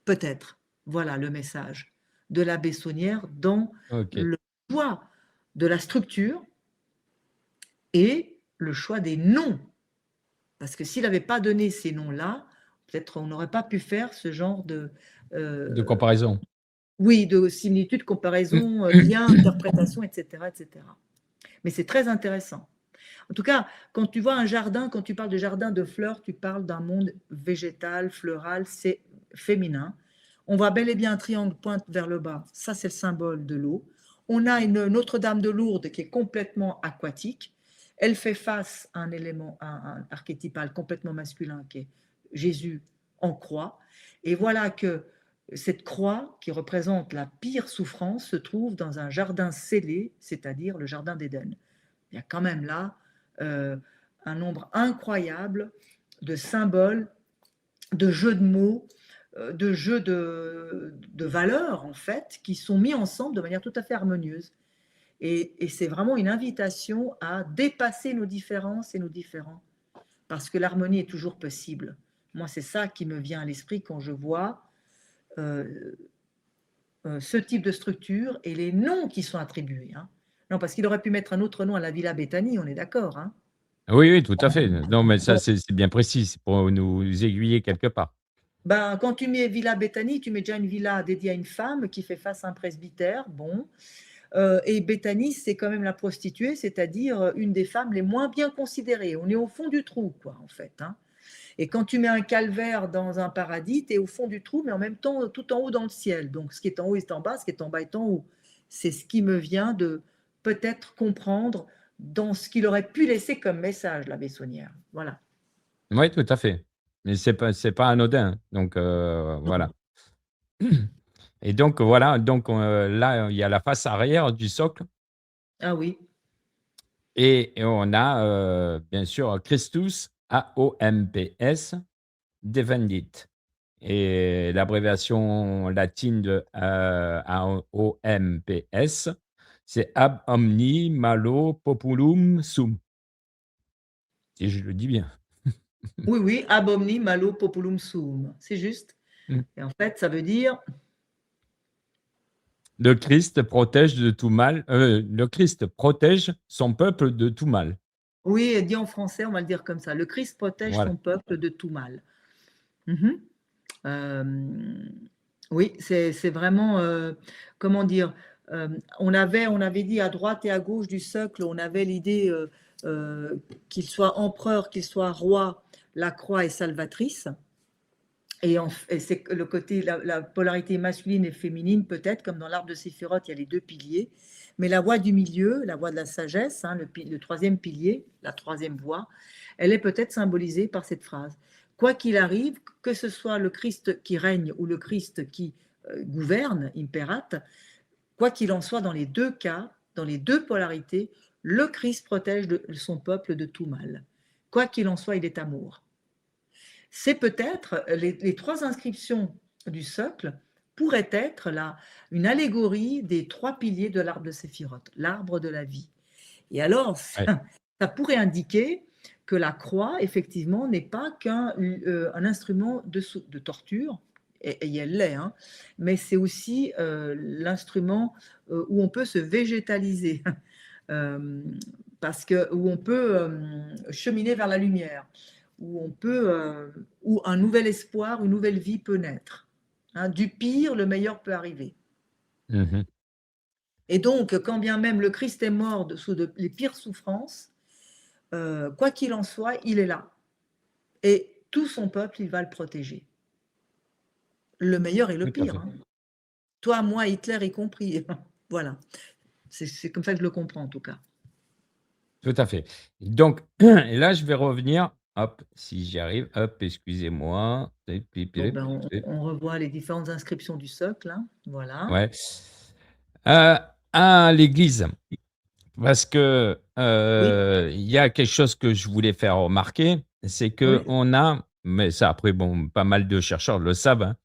[SPEAKER 2] Peut-être. Voilà le message de la Bessonnière dans
[SPEAKER 1] OK.
[SPEAKER 2] le choix de la structure et le choix des noms. Parce que s'il n'avait pas donné ces noms-là, peut-être on n'aurait pas pu faire ce genre de,
[SPEAKER 1] De
[SPEAKER 2] euh,
[SPEAKER 1] comparaison.
[SPEAKER 2] oui, de similitude,
[SPEAKER 1] Mmh.
[SPEAKER 2] comparaison, lien, interprétation, etc., etc. Mais c'est très intéressant. En tout cas, quand tu vois un jardin, quand tu parles de jardin de fleurs, tu parles d'un monde végétal, floral, c'est féminin. On voit bel et bien un triangle pointe vers le bas, ça c'est le symbole de l'eau. On a une Notre-Dame de Lourdes qui est complètement aquatique. Elle fait face à un élément un archétypal complètement masculin qui est Jésus en croix. Et voilà que Cette croix qui représente la pire souffrance se trouve dans un jardin scellé, c'est-à-dire le jardin d'Éden. Il y a quand même là un nombre incroyable de symboles, de jeux de mots, de jeux de valeurs, en fait, qui sont mis ensemble de manière tout à fait harmonieuse. Et c'est vraiment une invitation à dépasser nos différences et nos différends, parce que l'harmonie est toujours possible. Moi, c'est ça qui me vient à l'esprit quand je vois euh, ce type de structure et les noms qui sont attribués. Hein. Non, parce qu'il aurait pu mettre un autre nom à la Villa Bethany, on est d'accord. Hein.
[SPEAKER 1] Oui, oui, tout à fait. Non, mais ça,
[SPEAKER 2] Bon,
[SPEAKER 1] c'est bien précis, c'est pour nous aiguiller quelque part.
[SPEAKER 2] ben, quand tu mets Villa Bethany, tu mets déjà une villa dédiée à une femme qui fait face à un presbytère. Bon. Et Bethany, c'est quand même la prostituée, c'est-à-dire une des femmes les moins bien considérées. On est au fond du trou, quoi, en fait. Hein. Et quand tu mets un calvaire dans un paradis, tu es au fond du trou, mais en même temps tout en haut dans le ciel. Donc ce qui est en haut est en bas, ce qui est en bas est en haut. C'est ce qui me vient de peut-être comprendre dans ce qu'il aurait pu laisser comme message, la Bessonnière. Voilà.
[SPEAKER 1] Oui, tout à fait. Mais c'est pas anodin, donc voilà. Et donc voilà, donc là, il y a la face arrière du socle
[SPEAKER 2] Ah oui,
[SPEAKER 1] et on a, bien sûr, Christus, AOMPS, Defendit et l'abréviation latine de, AOMPS, c'est Ab Omni Malo Populum Sum, si je le dis bien.
[SPEAKER 2] oui, oui, ab omni malo populum sum. C'est juste.
[SPEAKER 1] Mmh.
[SPEAKER 2] Et en fait, ça veut dire,
[SPEAKER 1] Le Christ protège de tout mal, le Christ protège son peuple de tout mal.
[SPEAKER 2] oui, dit en français, on va le dire comme ça. Le Christ protège
[SPEAKER 1] Voilà.
[SPEAKER 2] son peuple de tout mal. Mhm. Euh, oui, c'est vraiment, comment dire, on avait dit à droite et à gauche du socle, on avait l'idée qu'il soit empereur, qu'il soit roi, la croix est salvatrice. Et c'est le côté, la polarité masculine et féminine, peut-être, comme dans l'arbre de Séphiroth, il y a les deux piliers. Mais la voie du milieu, la voie de la sagesse, hein, le troisième pilier, la troisième voie, elle est peut-être symbolisée par cette phrase. Quoi qu'il arrive, que ce soit le Christ qui règne ou le Christ qui gouverne, imperat, quoi qu'il en soit, dans les deux cas, dans les deux polarités, le Christ protège son peuple de tout mal. Quoi qu'il en soit, il est amour. C'est peut-être les trois inscriptions du socle pourraient être là une allégorie des trois piliers de l'arbre de Séphiroth, l'arbre de la vie. Et alors,
[SPEAKER 1] Ouais.
[SPEAKER 2] ça pourrait indiquer que la croix, effectivement, n'est pas qu'un un instrument de torture, et elle l'est, hein, mais c'est aussi l'instrument où on peut se végétaliser, euh, parce que, où on peut cheminer vers la lumière, où un nouvel espoir, une nouvelle vie peut naître. Hein, du pire, le meilleur peut arriver.
[SPEAKER 1] Mmh.
[SPEAKER 2] Et donc, quand bien même le Christ est mort sous les pires souffrances, quoi qu'il en soit, il est là. Et tout son peuple, il va le protéger. Le meilleur et le
[SPEAKER 1] Tout à
[SPEAKER 2] pire.
[SPEAKER 1] fait.
[SPEAKER 2] Hein. Toi, moi, Hitler y compris. Voilà. C'est comme ça que je le comprends, en tout cas.
[SPEAKER 1] Tout à fait. Donc et là, je vais revenir, hop, si j'y arrive, hop, excusez-moi.
[SPEAKER 2] Bon, ben, on revoit les différentes inscriptions du socle. Hein. Voilà.
[SPEAKER 1] Ouais. Heu, à l'église, parce que,
[SPEAKER 2] Oui,
[SPEAKER 1] il y a quelque chose que je voulais faire remarquer, c'est
[SPEAKER 2] oui,
[SPEAKER 1] qu'on a mais ça après bon, pas mal de chercheurs le savent,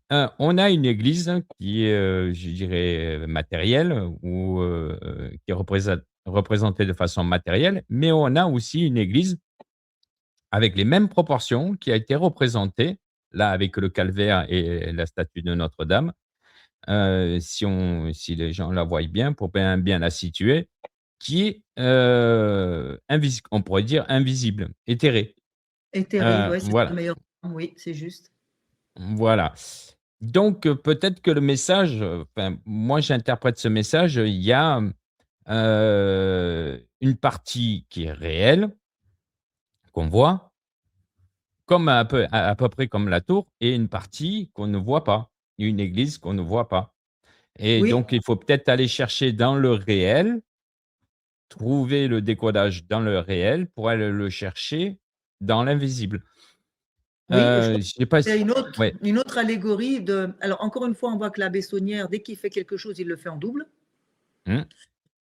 [SPEAKER 1] hein. On a une église qui est, je dirais, matérielle ou, qui est représentée de façon matérielle, mais on a aussi une église avec les mêmes proportions, qui a été représenté, là, avec le calvaire et la statue de Notre-Dame, si les gens la voient bien, pour bien la situer, qui est, on pourrait dire invisible, éthérée.
[SPEAKER 2] éthéré, ouais, c'est le
[SPEAKER 1] Voilà,
[SPEAKER 2] meilleur. Oui, c'est juste.
[SPEAKER 1] voilà. Donc peut-être que le message, enfin, moi, j'interprète ce message, il y a, une partie qui est réelle, qu'on voit, comme à peu près comme la tour et une partie qu'on ne voit pas, une église qu'on ne voit pas et
[SPEAKER 2] Oui,
[SPEAKER 1] donc il faut peut-être aller chercher dans le réel, trouver le décodage dans le réel pour aller le chercher dans l'invisible.
[SPEAKER 2] Oui, je crois
[SPEAKER 1] Je sais pas
[SPEAKER 2] qu'il y a
[SPEAKER 1] si ouais.
[SPEAKER 2] une autre allégorie de alors encore une fois, on voit que la Bessonnière, dès qu'il fait quelque chose, il le fait en double.
[SPEAKER 1] Mmh,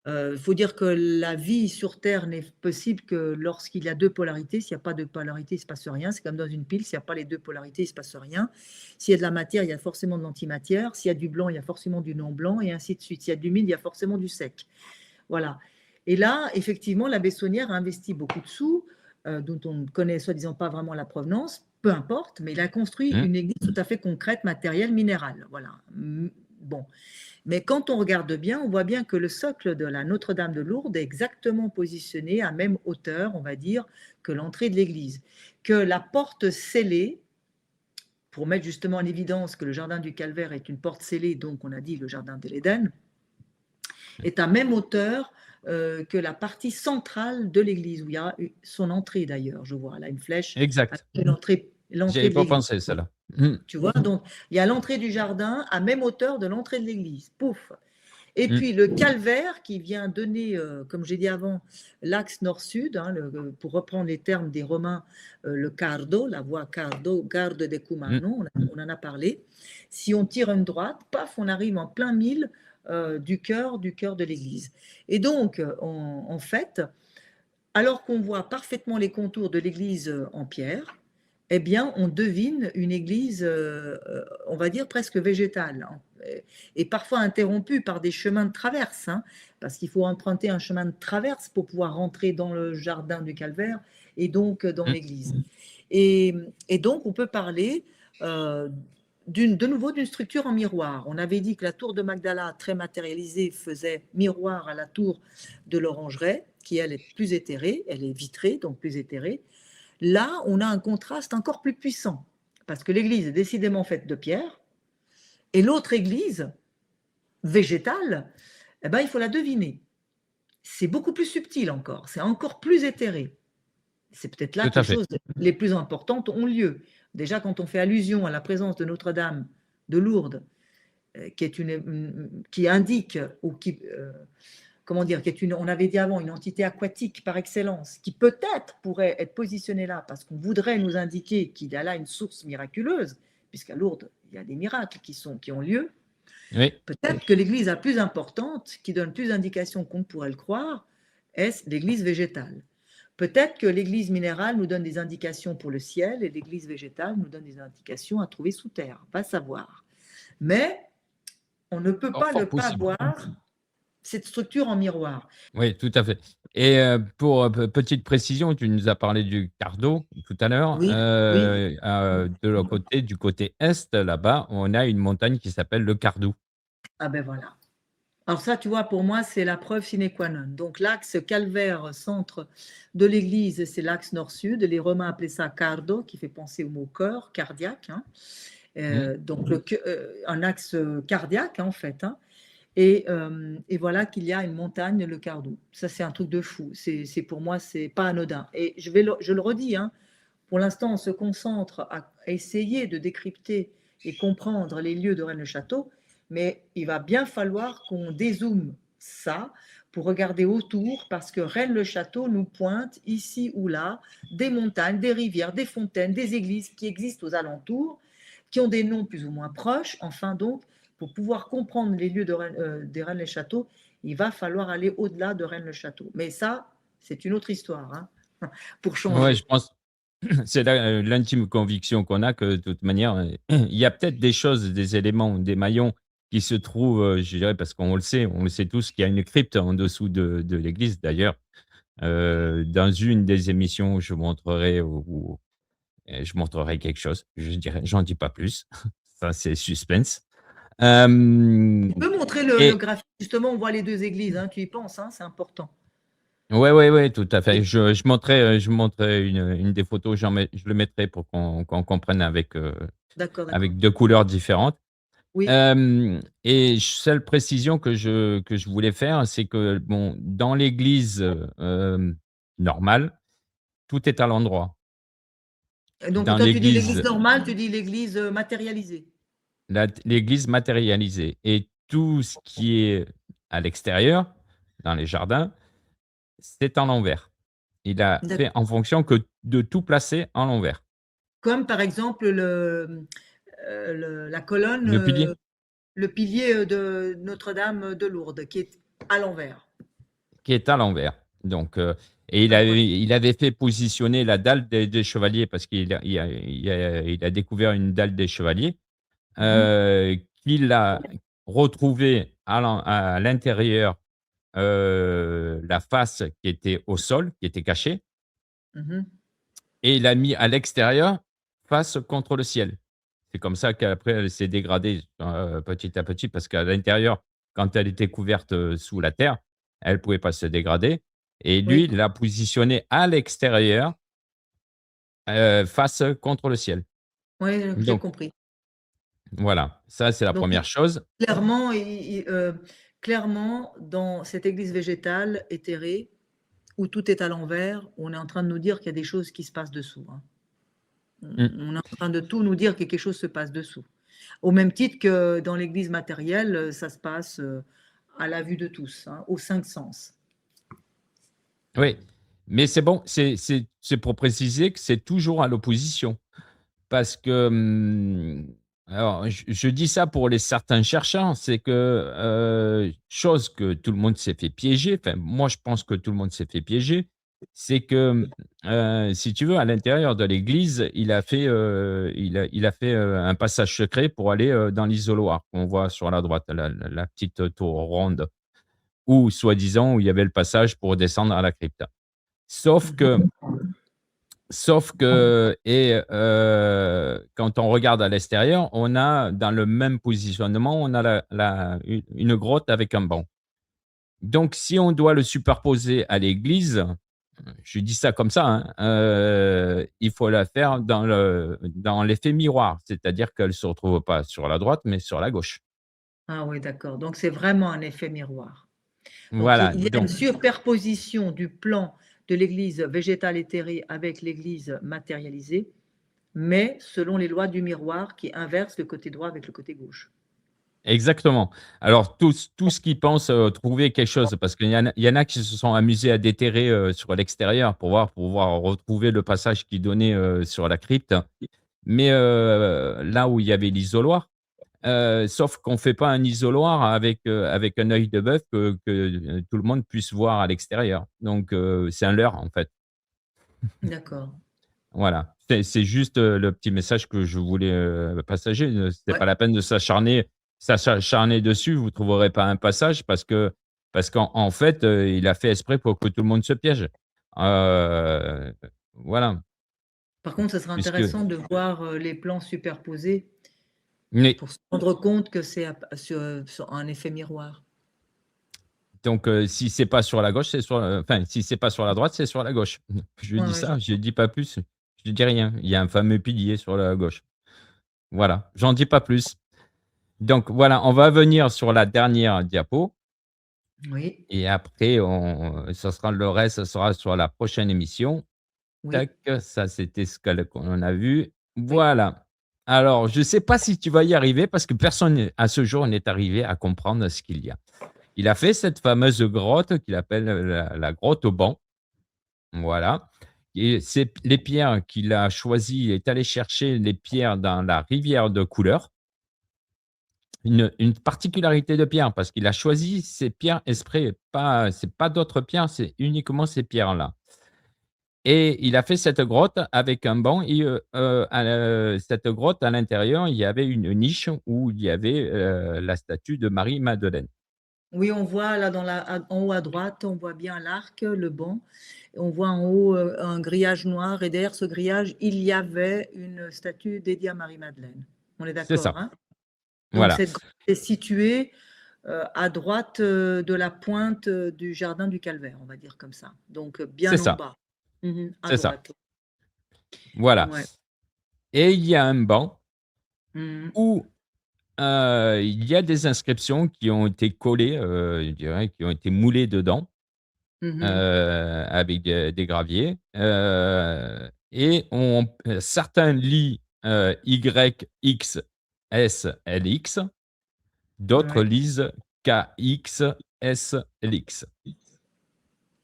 [SPEAKER 2] Il faut dire que la vie sur terre n'est possible que lorsqu'il y a 2 polarités. S'il y a pas de polarité, il se passe rien. C'est comme dans une pile, s'il y a pas les 2 polarités, il se passe rien. S'il y a de la matière, il y a forcément de l'antimatière. S'il y a du blanc, il y a forcément du non blanc et ainsi de suite. S'il y a de l'humide, il y a forcément du sec. Voilà. Et là, effectivement, la Bessonnière a investi beaucoup de sous, dont on ne connaît soi-disant pas vraiment la provenance, peu importe, mais il a construit
[SPEAKER 1] mmh,
[SPEAKER 2] une église tout à fait concrète, matérielle, minérale. Voilà. Bon. Mais quand on regarde bien, on voit bien que le socle de la Notre-Dame de Lourdes est exactement positionné à même hauteur, on va dire, que l'entrée de l'église. Que la porte scellée, pour mettre justement en évidence que le jardin du Calvaire est une porte scellée, donc on a dit le jardin de l'Éden, est à même hauteur que la partie centrale de l'église, où il y a son entrée d'ailleurs. Je vois là une flèche avec
[SPEAKER 1] exact. J'y
[SPEAKER 2] l'entrée
[SPEAKER 1] avais
[SPEAKER 2] de
[SPEAKER 1] pas
[SPEAKER 2] l'église.
[SPEAKER 1] pensé celle-là. Mmh,
[SPEAKER 2] Tu vois, donc il y a l'entrée du jardin à même hauteur de l'entrée de l'église. Pouf. Et
[SPEAKER 1] mmh,
[SPEAKER 2] puis le calvaire qui vient donner, comme j'ai dit avant, l'axe nord-sud, hein, pour reprendre les termes des Romains, le cardo, la voie cardo, garde de
[SPEAKER 1] mmh.
[SPEAKER 2] Cumano, on en a parlé. Si on tire une droite, paf, on arrive en plein mille du cœur de l'église. Et donc, en fait, alors qu'on voit parfaitement les contours de l'église en pierre, eh bien, on devine une église, on va dire presque végétale, hein, et parfois interrompue par des chemins de traverse, hein, parce qu'il faut emprunter un chemin de traverse pour pouvoir rentrer dans le jardin du Calvaire et donc dans
[SPEAKER 1] Mmh.
[SPEAKER 2] l'église. Et, et donc, on peut parler euh, de nouveau d'une structure en miroir. On avait dit que la tour de Magdala, très matérialisée, faisait miroir à la tour de l'Orangerie, qui elle est plus éthérée, elle est vitrée, donc plus éthérée. Là, on a un contraste encore plus puissant, parce que l'église est décidément faite de pierre, et l'autre église, végétale, eh ben, il faut la deviner. C'est beaucoup plus subtil encore, c'est encore plus éthéré. C'est peut-être là
[SPEAKER 1] Tout
[SPEAKER 2] que les
[SPEAKER 1] à fait.
[SPEAKER 2] choses les plus importantes ont lieu. Déjà, quand on fait allusion à la présence de Notre-Dame de Lourdes, qui indique ou qui, comment dire, qui est une, on avait dit avant, une entité aquatique par excellence, qui peut-être pourrait être positionnée là parce qu'on voudrait nous indiquer qu'il y a là une source miraculeuse, puisqu'à Lourdes, il y a des miracles qui ont lieu.
[SPEAKER 1] Oui.
[SPEAKER 2] Peut-être que l'église la plus importante, qui donne plus d'indications qu'on ne pourrait le croire, est l'église végétale. Peut-être que l'église minérale nous donne des indications pour le ciel et l'église végétale nous donne des indications à trouver sous terre. Va savoir. Mais on ne peut
[SPEAKER 1] Fort
[SPEAKER 2] pas ne
[SPEAKER 1] fort
[SPEAKER 2] pas
[SPEAKER 1] possible.
[SPEAKER 2] voir cette structure en miroir.
[SPEAKER 1] Oui, tout à fait et pour, petite précision, tu nous as parlé du Cardo tout à l'heure,
[SPEAKER 2] Oui, oui.
[SPEAKER 1] de l'autre côté, du côté est, là-bas, on a une montagne qui s'appelle le Cardou.
[SPEAKER 2] Ah ben voilà. Alors ça, tu vois, pour moi, c'est la preuve sine qua non. Donc l'axe calvaire centre de l'église, c'est l'axe nord-sud. Les Romains appelaient ça cardo, qui fait penser au mot cœur, cardiaque, hein.
[SPEAKER 1] Mmh,
[SPEAKER 2] Donc un axe cardiaque, hein, en fait, hein. Et voilà qu'il y a une montagne, le Cardou. Ça, c'est un truc de fou. C'est pour moi, c'est pas anodin. Et je le redis, hein, pour l'instant, on se concentre à essayer de décrypter et comprendre les lieux de Rennes-le-Château, mais il va bien falloir qu'on dézoome ça pour regarder autour, parce que Rennes-le-Château nous pointe ici ou là des montagnes, des rivières, des fontaines, des églises qui existent aux alentours, qui ont des noms plus ou moins proches. Enfin donc, pour pouvoir comprendre les lieux des Rennes-le-Château, il va falloir aller au-delà de Rennes-le-Château. Mais ça, c'est une autre histoire, hein, pour
[SPEAKER 1] ouais,
[SPEAKER 2] changer.
[SPEAKER 1] je pense c'est l'intime conviction qu'on a que de toute manière, il y a peut-être des choses, des éléments, des maillons qui se trouvent, je dirais parce on le sait tous qu'il y a une crypte en dessous de l'église. D'ailleurs, dans une des émissions, je montrerai quelque chose. J'en dis pas plus. Ça, c'est suspense. Hem
[SPEAKER 2] Tu peux montrer le
[SPEAKER 1] et
[SPEAKER 2] graphique, justement, on voit les deux églises, hein, tu y penses, hein, c'est important.
[SPEAKER 1] ouais, ouais, ouais, tout à fait.
[SPEAKER 2] Oui,
[SPEAKER 1] Je montrerai une des photos, je le mettrai pour qu'on comprenne
[SPEAKER 2] d'accord, d'accord.
[SPEAKER 1] avec 2 couleurs différentes.
[SPEAKER 2] Oui,
[SPEAKER 1] Seule précision que je voulais faire, c'est que, bon, dans l'église, normale, tout est à l'endroit.
[SPEAKER 2] donc
[SPEAKER 1] Dans
[SPEAKER 2] toi, tu dis l'église
[SPEAKER 1] l'église
[SPEAKER 2] normale, tu dis l'église matérialisée.
[SPEAKER 1] l'église matérialisée et tout ce qui est à l'extérieur, dans les jardins, c'est en l'envers. Il a fait
[SPEAKER 2] D'accord.
[SPEAKER 1] en fonction que de tout placer en l'envers.
[SPEAKER 2] Comme par exemple la colonne,
[SPEAKER 1] Le pilier
[SPEAKER 2] le pilier de Notre-Dame de Lourdes, qui est à l'envers.
[SPEAKER 1] qui est à l'envers. Donc, et
[SPEAKER 2] D'accord.
[SPEAKER 1] il avait fait positionner la dalle des chevaliers parce il a découvert une dalle des chevaliers,
[SPEAKER 2] Mhm,
[SPEAKER 1] qu'il a retrouvée à l'intérieur, la face qui était au sol, qui était cachée,
[SPEAKER 2] mhm.
[SPEAKER 1] et il l'a mis à l'extérieur, face contre le ciel. C'est comme ça qu'après elle s'est dégradée, petit à petit parce qu'à l'intérieur, quand elle était couverte, sous la terre, elle pouvait pas se dégrader et lui,
[SPEAKER 2] Oui,
[SPEAKER 1] il l'a positionnée à l'extérieur, face contre le ciel.
[SPEAKER 2] oui, j'ai
[SPEAKER 1] Donc
[SPEAKER 2] compris.
[SPEAKER 1] voilà, ça c'est la
[SPEAKER 2] Donc,
[SPEAKER 1] première chose.
[SPEAKER 2] clairement, clairement, dans cette église végétale éthérée, où tout est à l'envers, on est en train de nous dire qu'il y a des choses qui se passent dessous, hein.
[SPEAKER 1] Mmh.
[SPEAKER 2] On est en train de tout nous dire que quelque chose se passe dessous. Au même titre que dans l'église matérielle, ça se passe à la vue de tous, hein, aux cinq sens.
[SPEAKER 1] Oui, mais c'est bon, c'est pour préciser que c'est toujours à l'opposition. Parce que, alors je dis ça pour les certains chercheurs, c'est que, chose que tout le monde s'est fait piéger, enfin moi je pense que tout le monde s'est fait piéger, c'est que, si tu veux à l'intérieur de l'église, il a fait, un passage secret pour aller, dans l'isoloir qu'on voit sur la droite, la petite tour ronde où soi-disant où il y avait le passage pour descendre à la crypte. Sauf que
[SPEAKER 2] Mhm.
[SPEAKER 1] Sauf que quand on regarde à l'extérieur, on a dans le même positionnement, on a une grotte avec un banc. Donc si on doit le superposer à l'église, je dis ça comme ça, hein, il faut la faire dans l'effet miroir, c'est-à-dire qu'elle ne se retrouve pas sur la droite, mais sur la gauche.
[SPEAKER 2] Ah oui, d'accord. Donc c'est vraiment un effet miroir. Donc
[SPEAKER 1] Voilà,
[SPEAKER 2] il y a une
[SPEAKER 1] donc
[SPEAKER 2] superposition du plan de l'église végétale éthérée avec l'église matérialisée, mais selon les lois du miroir qui inversent le côté droit avec le côté gauche.
[SPEAKER 1] exactement. Alors tous ceux qui pensent, trouver quelque chose parce qu'il y en a qui se sont amusés à déterrer, sur l'extérieur pour pouvoir retrouver le passage qui donnait, sur la crypte. Mais, là où il y avait l'isoloir, sauf qu'on fait pas un isoloir avec un œil de bœuf que tout le monde puisse voir à l'extérieur. Donc, c'est un leurre en fait.
[SPEAKER 2] D'accord.
[SPEAKER 1] Voilà, c'est juste, le petit message que je voulais, partager, c'est
[SPEAKER 2] Ouais.
[SPEAKER 1] pas la peine de s'acharner dessus, vous trouverez pas un passage parce qu'en fait, il a fait exprès pour que tout le monde se piège. Heu, voilà,
[SPEAKER 2] Par contre, ce serait
[SPEAKER 1] puisque
[SPEAKER 2] intéressant de voir les plans superposés
[SPEAKER 1] mais
[SPEAKER 2] pour se rendre compte que c'est sur un effet miroir.
[SPEAKER 1] donc, si c'est pas sur la gauche, c'est sur, enfin, si c'est pas sur la droite, c'est sur la gauche. Je
[SPEAKER 2] Ouais,
[SPEAKER 1] dis
[SPEAKER 2] ouais,
[SPEAKER 1] ça, je dis pas plus, je dis rien. Il y a un fameux pilier sur la gauche. Voilà, j'en dis pas plus. Donc voilà, on va venir sur la dernière diapo.
[SPEAKER 2] oui,
[SPEAKER 1] Et après, ça sera le reste, ça sera sur la prochaine émission.
[SPEAKER 2] oui,
[SPEAKER 1] Tac, ça c'était ce qu'on a vu.
[SPEAKER 2] oui.
[SPEAKER 1] Voilà. Alors, je ne sais pas si tu vas y arriver parce que personne à ce jour n'est arrivé à comprendre ce qu'il y a. Il a fait cette fameuse grotte qu'il appelle la grotte au banc. Voilà. Et c'est les pierres qu'il a choisies, il est allé chercher les pierres dans la rivière de couleur. Une particularité de pierre, parce qu'il a choisi ces pierres exprès, pas c'est pas d'autres pierres, c'est uniquement ces pierres-là et il a fait cette grotte avec un banc et cette grotte à l'intérieur, il y avait une niche où il y avait, la statue de Marie-Madeleine.
[SPEAKER 2] Oui, on voit là en haut à droite, on voit bien l'arc, le banc. On voit en haut un grillage noir et derrière ce grillage, il y avait une statue dédiée à Marie-Madeleine. On est
[SPEAKER 1] C'est
[SPEAKER 2] d'accord,
[SPEAKER 1] ça,
[SPEAKER 2] hein? Donc
[SPEAKER 1] voilà,
[SPEAKER 2] cette grotte est située à droite de la pointe du jardin du Calvaire, on va dire comme ça. Donc
[SPEAKER 1] c'est
[SPEAKER 2] bien en
[SPEAKER 1] ça,
[SPEAKER 2] bas. Mhm, à
[SPEAKER 1] c'est ça,
[SPEAKER 2] droite.
[SPEAKER 1] voilà
[SPEAKER 2] Ouais.
[SPEAKER 1] et il y a un banc
[SPEAKER 2] Mhm,
[SPEAKER 1] où, il y a des inscriptions qui ont été collées, je dirais, qui ont été moulées dedans.
[SPEAKER 2] mhm.
[SPEAKER 1] Avec des graviers, et certains lient, YXSLX, d'autres
[SPEAKER 2] Ouais.
[SPEAKER 1] lisent KXSLX.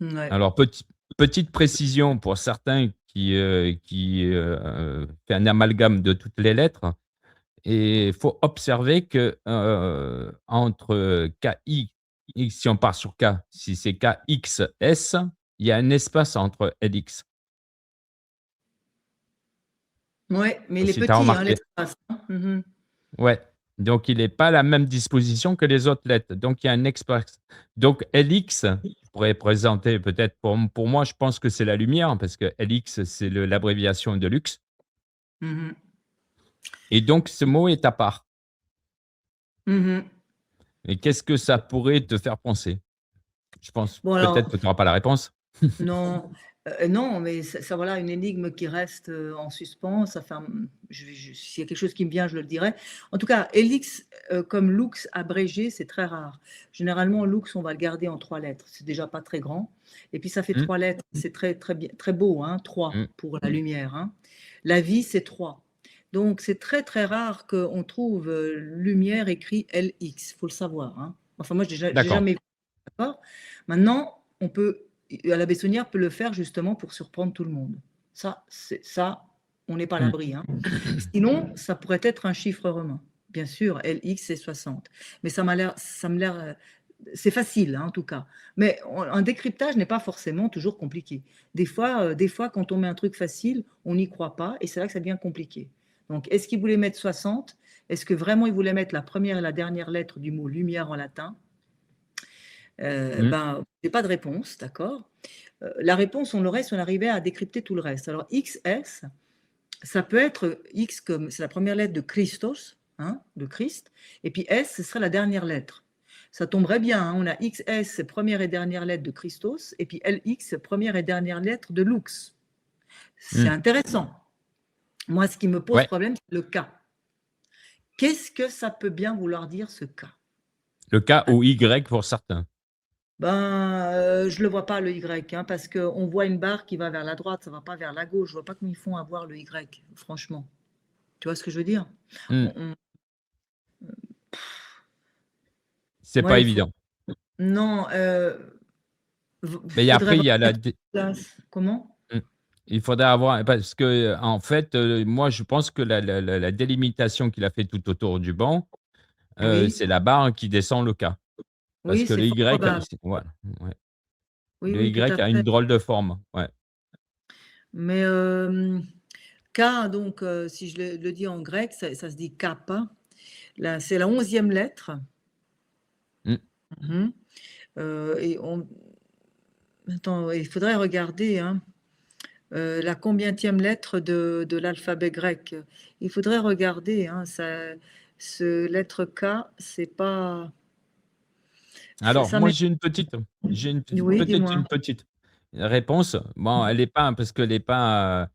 [SPEAKER 2] Ouais.
[SPEAKER 1] Alors petite précision pour certains qui fait un amalgame de toutes les lettres et il faut observer que, entre KI si on part sur K, si c'est KXS, il y a un espace entre LX.
[SPEAKER 2] Ouais, mais il est
[SPEAKER 1] Si tu as
[SPEAKER 2] petit, hein,
[SPEAKER 1] remarqué?
[SPEAKER 2] l'espace, hein. Mmh.
[SPEAKER 1] Ouais, donc il est pas à la même disposition que les autres lettres, donc il y a un espace. Donc LX, je pourrais présenter peut-être pour moi, je pense que c'est la lumière parce que LX, c'est l'abréviation de luxe
[SPEAKER 2] Mmh.
[SPEAKER 1] et donc ce mot est à part.
[SPEAKER 2] Mmh.
[SPEAKER 1] Et qu'est-ce que ça pourrait te faire penser? Je pense
[SPEAKER 2] Bon
[SPEAKER 1] peut-être
[SPEAKER 2] alors
[SPEAKER 1] que tu auras pas la réponse?
[SPEAKER 2] non, non, mais ça voilà une énigme qui reste, en suspens. Ça fait un s'il y a quelque chose qui me vient, je le dirai. En tout cas, Elix, comme Lux abrégé, c'est très rare. Généralement, Lux, on va le garder en 3 lettres. C'est déjà pas très grand et puis ça fait
[SPEAKER 1] Mmh,
[SPEAKER 2] 3 lettres. C'est très, très bien très beau, hein, 3
[SPEAKER 1] mmh,
[SPEAKER 2] pour la lumière, hein. La vie, c'est 3. Donc c'est très, très rare qu'on trouve, lumière écrit LX, faut le savoir, hein. Enfin moi, j'ai
[SPEAKER 1] d'accord.
[SPEAKER 2] jamais vu, d'accord? Maintenant, on peut à la Bessonnière peut le faire justement pour surprendre tout le monde. Ça, on n'est pas à
[SPEAKER 1] Mmh.
[SPEAKER 2] l'abri, hein. Sinon, ça pourrait être un chiffre romain. Bien sûr, LX, c'est 60. Mais ça me l'air, c'est facile, hein, en tout cas. Mais un décryptage n'est pas forcément toujours compliqué. Des fois, quand on met un truc facile, on n'y croit pas et c'est là que ça devient compliqué. Donc, est-ce qu'il voulait mettre 60? Est-ce que vraiment il voulait mettre la première et la dernière lettre du mot lumière en latin?
[SPEAKER 1] Mmh.
[SPEAKER 2] Ben, j'ai pas de réponse, d'accord. La réponse, on l'aurait si on arrivait à décrypter tout le reste. Alors XS, ça peut être X comme c'est la première lettre de Christos, hein, de Christ, et puis S, ce serait la dernière lettre. Ça tomberait bien, hein, on a XS, première et dernière lettre de Christos, et puis LX, première et dernière lettre de Lux. C'est
[SPEAKER 1] Mmh.
[SPEAKER 2] intéressant. Moi, ce qui me pose
[SPEAKER 1] Ouais,
[SPEAKER 2] problème, c'est le K. Qu'est-ce que ça peut bien vouloir dire, ce K?
[SPEAKER 1] le K ou Y pour certains.
[SPEAKER 2] Ben, je le vois pas le Y, hein, parce qu'on voit une barre qui va vers la droite, ça va pas vers la gauche. Je vois pas comment ils font avoir le Y, franchement. Tu vois ce que je veux dire?
[SPEAKER 1] Mmh.
[SPEAKER 2] On
[SPEAKER 1] C'est
[SPEAKER 2] Moi,
[SPEAKER 1] pas
[SPEAKER 2] il faut
[SPEAKER 1] évident.
[SPEAKER 2] non,
[SPEAKER 1] Mais
[SPEAKER 2] faudrait
[SPEAKER 1] après
[SPEAKER 2] vraiment
[SPEAKER 1] il y a la
[SPEAKER 2] mettre
[SPEAKER 1] dé
[SPEAKER 2] en place. Comment?
[SPEAKER 1] mmh. Il faudrait avoir parce que, en fait, moi je pense que la délimitation qu'il a fait tout autour du banc,
[SPEAKER 2] Oui,
[SPEAKER 1] c'est la barre qui descend le K. Parce
[SPEAKER 2] oui,
[SPEAKER 1] que
[SPEAKER 2] c'est
[SPEAKER 1] le
[SPEAKER 2] fort
[SPEAKER 1] Y,
[SPEAKER 2] probable.
[SPEAKER 1] c'est voilà, ouais.
[SPEAKER 2] Oui,
[SPEAKER 1] Le
[SPEAKER 2] oui, tout
[SPEAKER 1] Y
[SPEAKER 2] à
[SPEAKER 1] a
[SPEAKER 2] fait.
[SPEAKER 1] une drôle de forme, ouais.
[SPEAKER 2] Mais, K donc, si je le dis en grec, ça se dit kappa. Là, c'est la 11e lettre.
[SPEAKER 1] Mmh.
[SPEAKER 2] Mmh. Et on attends, il faudrait regarder, hein. La combientième lettre de l'alphabet grec? Il faudrait regarder, hein, ce lettre K, c'est pas
[SPEAKER 1] Alors
[SPEAKER 2] ça
[SPEAKER 1] moi
[SPEAKER 2] m'est
[SPEAKER 1] j'ai une
[SPEAKER 2] oui,
[SPEAKER 1] peut-être
[SPEAKER 2] dis-moi?
[SPEAKER 1] une petite réponse. Bon, elle est pas parce qu'elle est pas,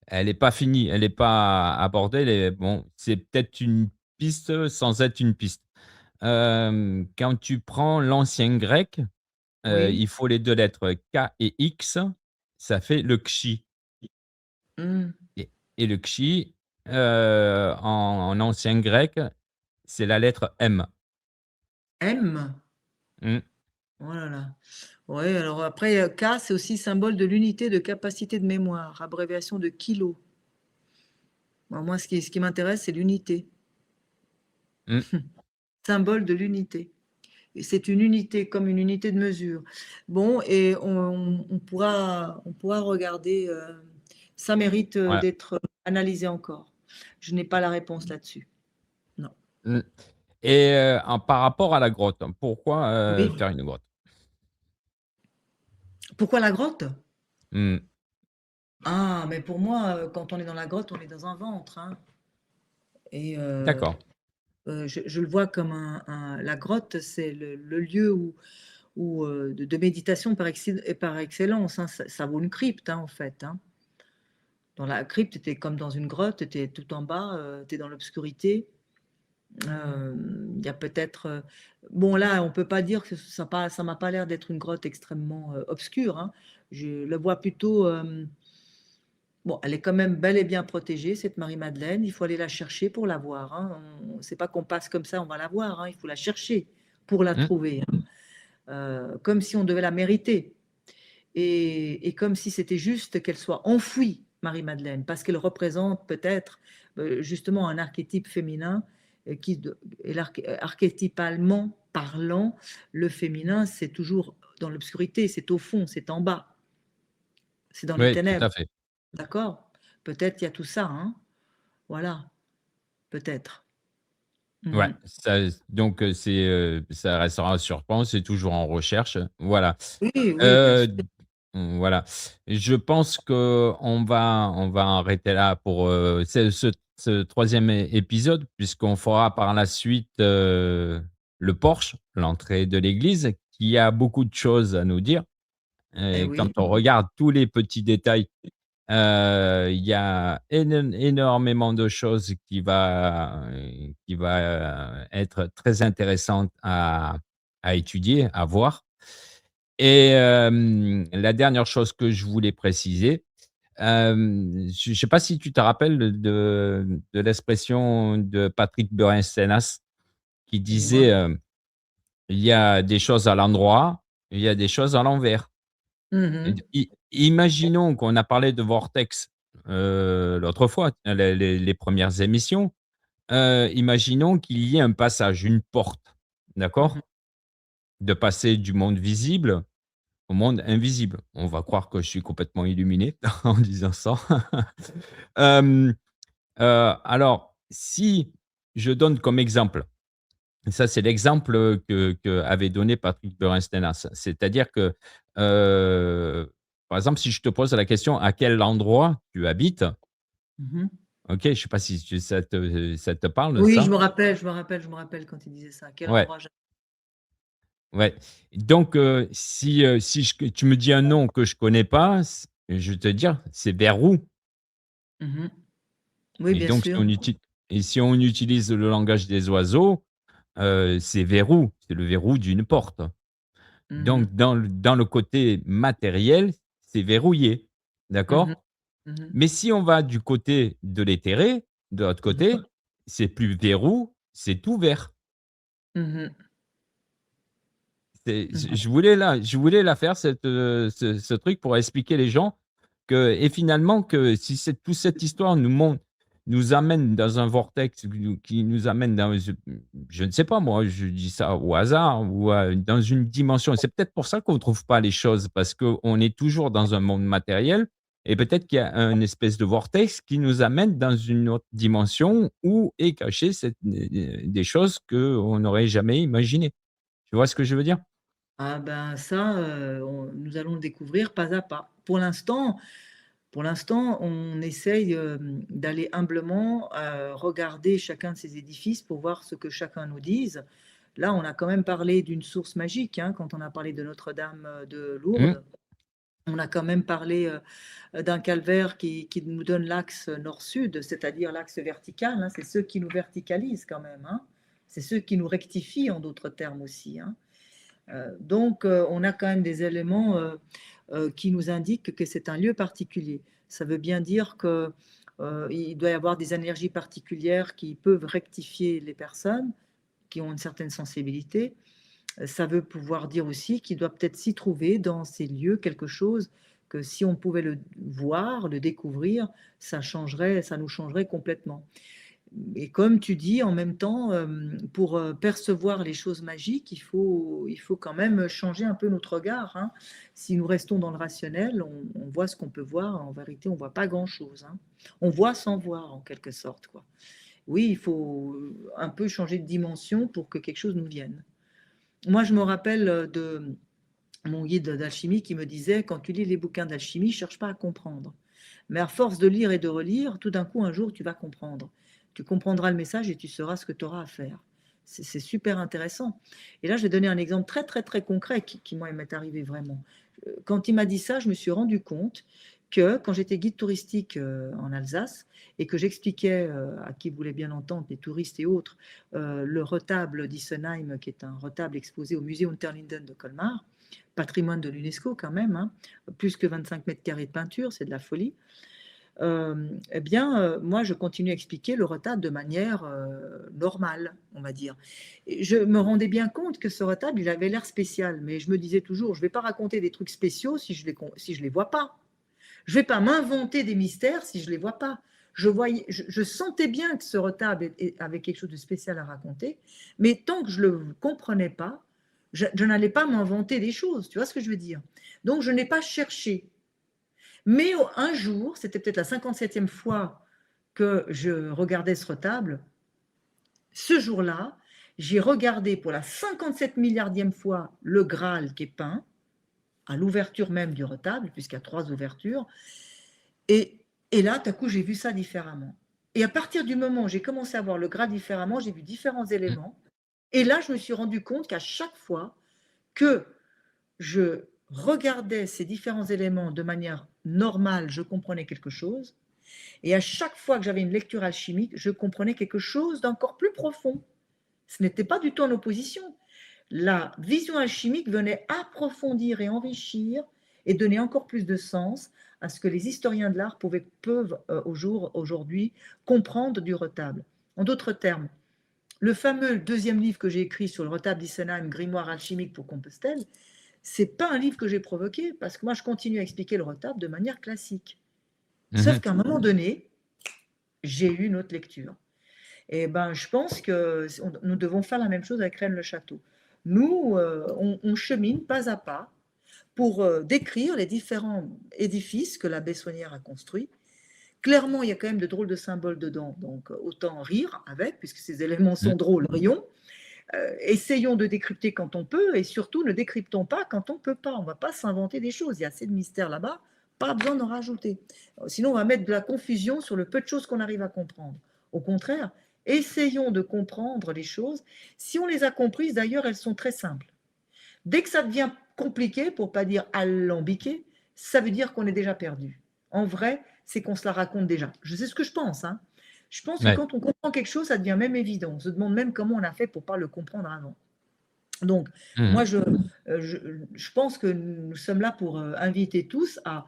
[SPEAKER 1] elle est pas finie, elle est pas abordée, elle est bon, c'est peut-être une piste sans être une piste. Quand tu prends l'ancien grec,
[SPEAKER 2] Oui?
[SPEAKER 1] il faut les 2 lettres K et X, ça fait le Kshi
[SPEAKER 2] Mmh.
[SPEAKER 1] et le Kshi, en ancien grec, c'est la lettre M.
[SPEAKER 2] M?
[SPEAKER 1] Mmh,
[SPEAKER 2] Oh là là. Ouais, alors après, K, c'est aussi symbole de l'unité de capacité de mémoire, abréviation de kilo. Moi, ce qui m'intéresse, c'est l'unité,
[SPEAKER 1] mmh,
[SPEAKER 2] symbole de l'unité. Et c'est une unité, comme une unité de mesure. Bon, et on pourra regarder, ça mérite,
[SPEAKER 1] voilà.
[SPEAKER 2] d'être analysé encore. Je n'ai pas la réponse là-dessus. Non.
[SPEAKER 1] Mmh et en par rapport à la grotte, pourquoi,
[SPEAKER 2] Oui.
[SPEAKER 1] faire une grotte?
[SPEAKER 2] Pourquoi la grotte?
[SPEAKER 1] Mmh,
[SPEAKER 2] Ah, mais pour moi, quand on est dans la grotte, on est dans un ventre, hein, et
[SPEAKER 1] d'accord.
[SPEAKER 2] je le vois comme la grotte, c'est le lieu de méditation par excellence, hein. Ça vaut une crypte, hein, en fait, hein. Dans la crypte, tu es comme dans une grotte, tu es tout en bas, tu es dans l'obscurité. Il y a peut-être, bon là, on peut pas dire que ça m'a pas l'air d'être une grotte extrêmement, obscure, hein. Je la vois plutôt, bon, elle est quand même bel et bien protégée, cette Marie-Madeleine. Il faut aller la chercher pour la voir, hein. C'est pas qu'on passe comme ça, on va la voir, hein. Il faut la chercher pour la
[SPEAKER 1] Mmh,
[SPEAKER 2] trouver, hein. Comme si on devait la mériter. et comme si c'était juste qu'elle soit enfouie, Marie-Madeleine, parce qu'elle représente peut-être justement un archétype féminin et archétypalement parlant, le féminin, c'est toujours dans l'obscurité, c'est au fond, c'est en bas, c'est dans les
[SPEAKER 1] Ouais, tout
[SPEAKER 2] ténèbres,
[SPEAKER 1] à fait.
[SPEAKER 2] d'accord? Peut-être il y a tout ça, hein? Voilà, peut-être.
[SPEAKER 1] Ouais,
[SPEAKER 2] Mhm.
[SPEAKER 1] ça donc ça restera surprendre, c'est toujours en recherche, voilà.
[SPEAKER 2] Oui, oui, bien
[SPEAKER 1] Heu,
[SPEAKER 2] sûr.
[SPEAKER 1] voilà. Je pense qu'on va arrêter là pour, ce 3e épisode puisqu'on fera par la suite, le porche, l'entrée de l'église, qui a beaucoup de choses à nous dire
[SPEAKER 2] Eh
[SPEAKER 1] et quand
[SPEAKER 2] oui.
[SPEAKER 1] on regarde tous les petits détails, il y a énormément de choses qui va être très intéressantes à étudier, à voir et la dernière chose que je voulais préciser, je ne sais pas si tu te rappelles de l'expression de Patrick Beuren-Steinhaus qui disait,
[SPEAKER 2] Dis-moi.
[SPEAKER 1] «Il y a des choses à l'endroit, il y a des choses à l'envers». Et
[SPEAKER 2] Mhm.
[SPEAKER 1] imaginons qu'on a parlé de vortex, l'autre fois, les 1res émissions, imaginons qu'il y ait un passage, une porte,
[SPEAKER 2] Mhm.
[SPEAKER 1] d'accord? De passer du monde visible au monde invisible. On va croire que je suis complètement illuminé en disant ça. Hem, alors si je donne comme exemple, ça c'est l'exemple, que avait donné Patrick Beuren-Steinhaus. C'est-à-dire que, par exemple, si je te pose la question: «À quel endroit tu habites?»
[SPEAKER 2] Mhm.
[SPEAKER 1] OK, je ne sais pas si ça te parle
[SPEAKER 2] Oui,
[SPEAKER 1] ça?
[SPEAKER 2] je me rappelle quand il disait ça. À quel
[SPEAKER 1] Ouais,
[SPEAKER 2] endroit
[SPEAKER 1] ouais. Donc si tu me dis un nom que je connais pas, je vais te dire: «C'est vers où?»
[SPEAKER 2] Mhm. Oui,
[SPEAKER 1] et
[SPEAKER 2] bien
[SPEAKER 1] donc si
[SPEAKER 2] sûr.
[SPEAKER 1] on si on utilise le langage des oiseaux, c'est verrou, c'est le verrou d'une porte.
[SPEAKER 2] Mhm.
[SPEAKER 1] Donc dans le côté matériel, c'est verrouillé,
[SPEAKER 2] Mhm.
[SPEAKER 1] d'accord?
[SPEAKER 2] Mhm.
[SPEAKER 1] Mais si on va du côté de l'éthéré, de l'autre
[SPEAKER 2] Mhm.
[SPEAKER 1] côté, c'est plus verrou, c'est ouvert.
[SPEAKER 2] Mhm. Mhm.
[SPEAKER 1] Je voulais la faire ce truc pour expliquer les gens que et finalement que si toute cette histoire nous amène dans un vortex qui nous amène dans je ne sais pas moi, je dis ça au hasard ou dans une dimension. C'est peut-être pour ça qu'on ne trouve pas les choses parce qu'on est toujours dans un monde matériel et peut-être qu'il y a un espèce de vortex qui nous amène dans une autre dimension où est caché des choses qu'on n'aurait jamais imaginées. Tu vois ce que je veux dire?
[SPEAKER 2] Ah ben ça, nous allons le découvrir pas à pas. Pour l'instant, on essaye d'aller humblement regarder chacun de ces édifices pour voir ce que chacun nous dise. Là, on a quand même parlé d'une source magique, hein, quand on a parlé de Notre-Dame de
[SPEAKER 1] Mmh.
[SPEAKER 2] Lourdes. On a quand même parlé d'un calvaire qui nous donne l'axe nord-sud, c'est-à-dire l'axe vertical, hein. C'est ceux qui nous verticalisent quand même, hein. C'est ceux qui nous rectifient en d'autres termes aussi, hein. Donc, on a quand même des éléments qui nous indiquent que c'est un lieu particulier. Ça veut bien dire que il doit y avoir des énergies particulières qui peuvent rectifier les personnes qui ont une certaine sensibilité. Ça veut pouvoir dire aussi qu'il doit peut-être s'y trouver dans ces lieux quelque chose que si on pouvait le voir, le découvrir, ça nous changerait complètement. Et comme tu dis, en même temps, pour percevoir les choses magiques, il faut quand même changer un peu notre regard, hein. Si nous restons dans le rationnel, on voit ce qu'on peut voir. En vérité, on ne voit pas grand-chose, hein. On voit sans voir, en quelque sorte, quoi. Oui, il faut un peu changer de dimension pour que quelque chose nous vienne. Moi, je me rappelle de mon guide d'alchimie qui me disait, quand tu lis les bouquins d'alchimie, cherche pas à comprendre. Mais à force de lire et de relire, tout d'un coup, un jour, tu vas comprendre. Tu comprendras le message et tu sauras ce que tu auras à faire. C'est super intéressant. Et là, je vais donner un exemple très, très, très concret qui moi, m'est arrivé vraiment. Quand il m'a dit ça, je me suis rendu compte que quand j'étais guide touristique en Alsace et que j'expliquais à qui voulait bien entendre, les touristes et autres, le retable d'Issenheim, qui est un retable exposé au musée Unterlinden de Colmar, patrimoine de l'UNESCO quand même, hein, plus que 25 mètres carrés de peinture, c'est de la folie. eh bien, moi, je continue à expliquer le retable de manière, normale, on va dire. Et je me rendais bien compte que ce retable, il avait l'air spécial, mais je me disais toujours: «Je ne vais pas raconter des trucs spéciaux si je les vois pas. Je ne vais pas m'inventer des mystères si je ne les vois pas». Je sentais bien que ce retable avait quelque chose de spécial à raconter, mais tant que je ne le comprenais pas, je n'allais pas m'inventer des choses, tu vois ce que je veux dire? Donc je n'ai pas cherché. Mais un jour, c'était peut-être la 57e fois que je regardais ce retable. Ce jour-là, j'ai regardé pour la 57 milliardième fois le Graal qui est peint, à l'ouverture même du retable, puisqu'il y a 3 ouvertures. Et, et là, tout à coup, j'ai vu ça différemment. Et à partir du moment où j'ai commencé à voir le Graal différemment, j'ai vu différents
[SPEAKER 1] Mmh.
[SPEAKER 2] éléments. Et là, je me suis rendu compte qu'à chaque fois que je regardais ces différents éléments de manière normale, je comprenais quelque chose. Et à chaque fois que j'avais une lecture alchimique, je comprenais quelque chose d'encore plus profond. Ce n'était pas du tout en opposition. La vision alchimique venait approfondir et enrichir et donner encore plus de sens à ce que les historiens de l'art peuvent aujourd'hui comprendre du retable. En d'autres termes, le fameux deuxième livre que j'ai écrit sur le retable d'Isenheim, Grimoire alchimique pour Compostelle, c'est pas un livre que j'ai provoqué parce que moi je continue à expliquer le retable de manière classique. Sauf
[SPEAKER 1] Mmh.
[SPEAKER 2] qu'à un moment donné, j'ai eu une autre lecture. Et ben, je pense que nous devons faire la même chose avec Rennes-le-Château. Nous, on chemine pas à pas pour décrire les différents édifices que l'abbé Saunière a construits. Clairement, il y a quand même de drôles de symboles dedans, donc autant rire avec, puisque ces éléments
[SPEAKER 1] Mmh.
[SPEAKER 2] sont drôles, rions. Essayons de décrypter quand on peut, et surtout ne décryptons pas quand on ne peut pas. On ne va pas s'inventer des choses. Il y a assez de mystères là-bas, pas besoin d'en rajouter. Sinon, on va mettre de la confusion sur le peu de choses qu'on arrive à comprendre. Au contraire, essayons de comprendre les choses. Si on les a comprises, d'ailleurs, elles sont très simples. Dès que ça devient compliqué, pour ne pas dire alambiqué, ça veut dire qu'on est déjà perdu. En vrai, c'est qu'on se la raconte déjà. Je sais ce que je pense, hein. Je pense que
[SPEAKER 1] Ouais.
[SPEAKER 2] quand on comprend quelque chose, ça devient même évident. On se demande même comment on a fait pour ne pas le comprendre avant. Donc,
[SPEAKER 1] Mmh.
[SPEAKER 2] moi, je pense que nous sommes là pour inviter tous à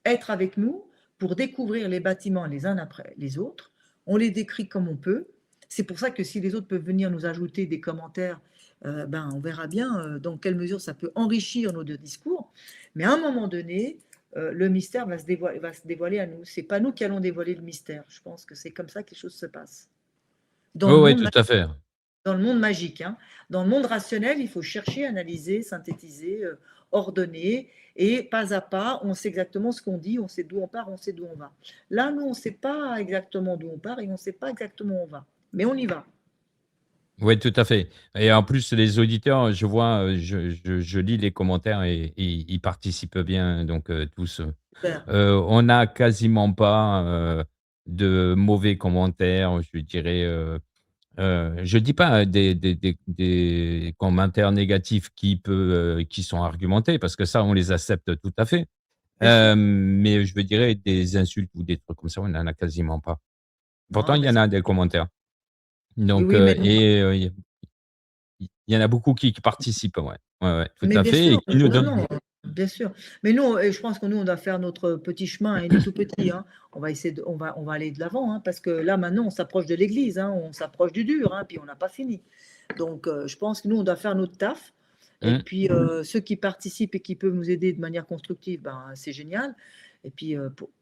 [SPEAKER 2] être avec nous, pour découvrir les bâtiments les uns après les autres. On les décrit comme on peut. C'est pour ça que si les autres peuvent venir nous ajouter des commentaires, ben, on verra bien dans quelle mesure ça peut enrichir nos deux discours. Mais à un moment donné, le mystère va se dévoiler à nous. Ce n'est pas nous qui allons dévoiler le mystère. Je pense que c'est comme ça que les choses se passent. Dans
[SPEAKER 1] Oui,
[SPEAKER 2] le
[SPEAKER 1] oui,
[SPEAKER 2] monde
[SPEAKER 1] tout à fait.
[SPEAKER 2] dans le monde magique, hein. Dans le monde rationnel, il faut chercher, analyser, synthétiser, ordonner, et pas à pas, on sait exactement ce qu'on dit, on sait d'où on part, on sait d'où on va. Là, nous, on ne sait pas exactement d'où on part et on ne sait pas exactement où on va, mais on y va.
[SPEAKER 1] Oui, tout à fait et en plus, les auditeurs, je vois, je lis les commentaires et ils participent bien donc tous.
[SPEAKER 2] Super.
[SPEAKER 1] On n'a quasiment pas, de mauvais commentaires, je dirais, je dis pas des commentaires négatifs qui sont argumentés parce que ça, on les accepte tout à fait.
[SPEAKER 2] Bien sûr.
[SPEAKER 1] Mais je veux dirais des insultes ou des trucs comme ça, on n'en a quasiment pas. Pourtant,
[SPEAKER 2] Non,
[SPEAKER 1] il y
[SPEAKER 2] mais
[SPEAKER 1] en a des commentaires.
[SPEAKER 2] oui,
[SPEAKER 1] Donc
[SPEAKER 2] oui, mais
[SPEAKER 1] il y en a beaucoup qui participent, ouais. Ouais, ouais, tout
[SPEAKER 2] Mais
[SPEAKER 1] à
[SPEAKER 2] bien
[SPEAKER 1] fait et
[SPEAKER 2] sûr,
[SPEAKER 1] qui nous
[SPEAKER 2] non,
[SPEAKER 1] donnent
[SPEAKER 2] non, bien sûr. Mais nous, et je pense que nous, on doit faire notre petit chemin, et il est tout petit, hein. On va aller de l'avant, hein, parce que là, maintenant, on s'approche de l'église, hein, on s'approche du dur, hein, puis on n'a pas fini. Donc, je pense que nous, on doit faire notre taf. Et
[SPEAKER 1] mmh.
[SPEAKER 2] puis, ceux qui participent et qui peuvent nous aider de manière constructive, ben, c'est génial. Et puis,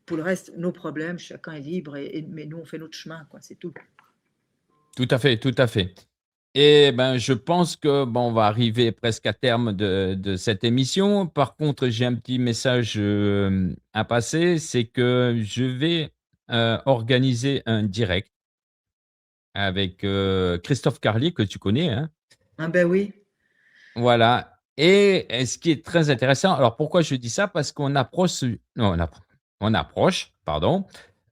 [SPEAKER 2] pour le reste, nos problèmes, chacun est libre, mais nous, on fait notre chemin, quoi, c'est tout.
[SPEAKER 1] Tout à fait, tout à fait. Et ben, je pense que, bon, on va arriver presque à terme de cette émission. Par contre, j'ai un petit message, à passer, c'est que je vais, organiser un direct avec, Christophe Carlier que tu connais, hein?
[SPEAKER 2] Ah ben oui.
[SPEAKER 1] Voilà et ce qui est très intéressant alors pourquoi je dis ça? Parce qu'on approche non, on approche, pardon,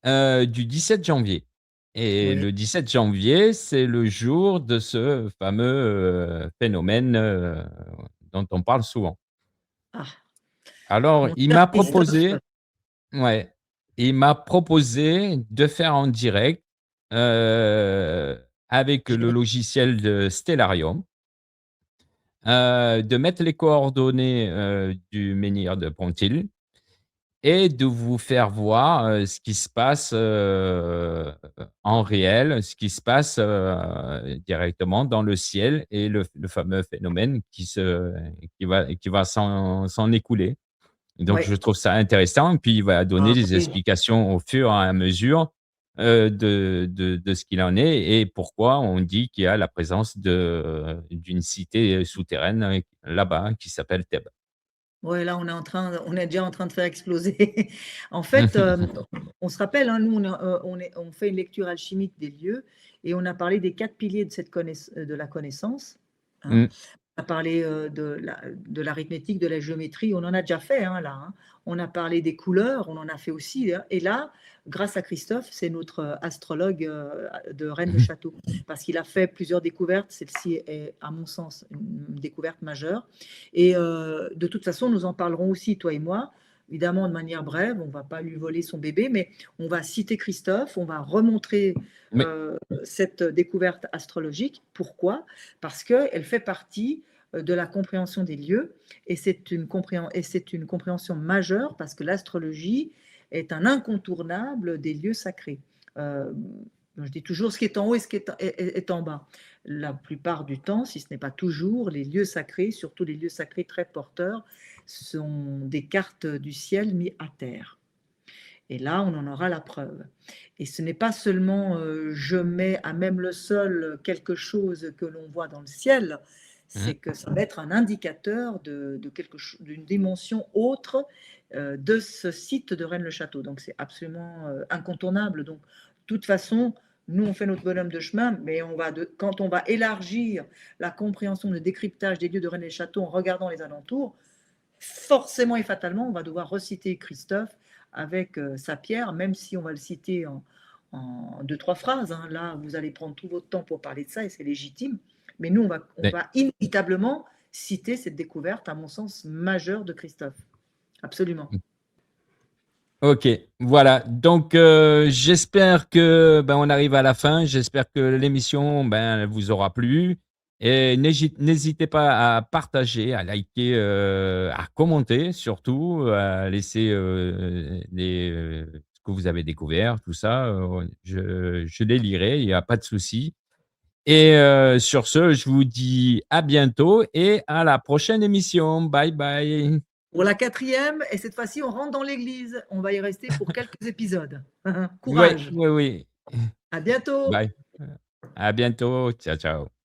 [SPEAKER 1] du 17 janvier et
[SPEAKER 2] Oui.
[SPEAKER 1] le 17 janvier, c'est le jour de ce fameux, phénomène, dont on parle souvent.
[SPEAKER 2] Ah,
[SPEAKER 1] Alors
[SPEAKER 2] mon
[SPEAKER 1] il
[SPEAKER 2] cher
[SPEAKER 1] m'a
[SPEAKER 2] Christophe.
[SPEAKER 1] proposé ouais, il m'a proposé de faire en direct, avec le logiciel de Stellarium. De mettre les coordonnées, du menhir de Pontil et de vous faire voir, ce qui se passe, en réel, ce qui se passe, directement dans le ciel et le fameux phénomène qui va s'en écouler. Donc je
[SPEAKER 2] Ouais.
[SPEAKER 1] trouve ça intéressant, puis il va donner
[SPEAKER 2] Ah
[SPEAKER 1] des
[SPEAKER 2] oui.
[SPEAKER 1] explications au fur et à mesure, de ce qu'il en est et pourquoi on dit qu'il y a la présence d'une cité souterraine, là-bas qui s'appelle Thèbes.
[SPEAKER 2] Ouais, là, on est déjà en train de faire exploser. En fait, on se rappelle, hein, nous, on fait une lecture alchimique des lieux et on a parlé des 4 piliers de la connaissance, hein.
[SPEAKER 1] Mmh.
[SPEAKER 2] On a parlé, de l'arithmétique, de la géométrie, on en a déjà fait, hein, là, hein. On a parlé des couleurs, on en a fait aussi, hein, et là, grâce à Christophe, c'est notre, astrologue, de Rennes-le-Château, parce qu'il a fait plusieurs découvertes. Celle-ci est, à mon sens, une découverte majeure et de toute façon, nous en parlerons aussi, toi et moi, évidemment de manière brève, on ne va pas lui voler son bébé, mais on va citer Christophe, on va remontrer,
[SPEAKER 1] Mais
[SPEAKER 2] cette découverte astrologique. Pourquoi? Parce qu'elle fait partie de la compréhension des lieux et c'est une compréhension majeure parce que l'astrologie est un incontournable des lieux sacrés. Euh, je dis toujours ce qui est en haut et ce qui est en bas. La plupart du temps, si ce n'est pas toujours, les lieux sacrés, surtout les lieux sacrés très porteurs, sont des cartes du ciel mis à terre. Et là, on en aura la preuve. Et ce n'est pas seulement je mets à même le sol quelque chose que l'on voit dans le ciel,
[SPEAKER 1] mmh,
[SPEAKER 2] c'est que ça va être un indicateur d'une dimension autre de ce site de Rennes-le-Château. Donc c'est absolument incontournable. Donc de toute façon, nous on fait notre bonhomme de chemin, mais quand on va élargir la compréhension, le décryptage des lieux de Rennes-le-Château en regardant les alentours, forcément et fatalement, on va devoir reciter Christophe avec sa pierre, même si on va le citer en 2-3 phrases, hein. Là, vous allez prendre tout votre temps pour parler de ça et c'est légitime. Mais nous, on
[SPEAKER 1] mais
[SPEAKER 2] va inévitablement citer cette découverte, à mon sens, majeure de Christophe. Absolument.
[SPEAKER 1] OK, voilà. Donc, j'espère que, ben, on arrive à la fin. J'espère que l'émission, ben, elle vous aura plu et n'hésitez pas à partager, à liker, à commenter surtout, à laisser, ce que vous avez découvert, tout ça, je les lirai, il y a pas de souci et sur ce, je vous dis à bientôt et à la prochaine émission. Bye bye.
[SPEAKER 2] Pour la quatrième, et cette fois-ci, on rentre dans l'église. On va y rester pour quelques épisodes.
[SPEAKER 1] Oui,
[SPEAKER 2] Courage.
[SPEAKER 1] oui, oui.
[SPEAKER 2] À bientôt.
[SPEAKER 1] Bye. À bientôt. Ciao, ciao.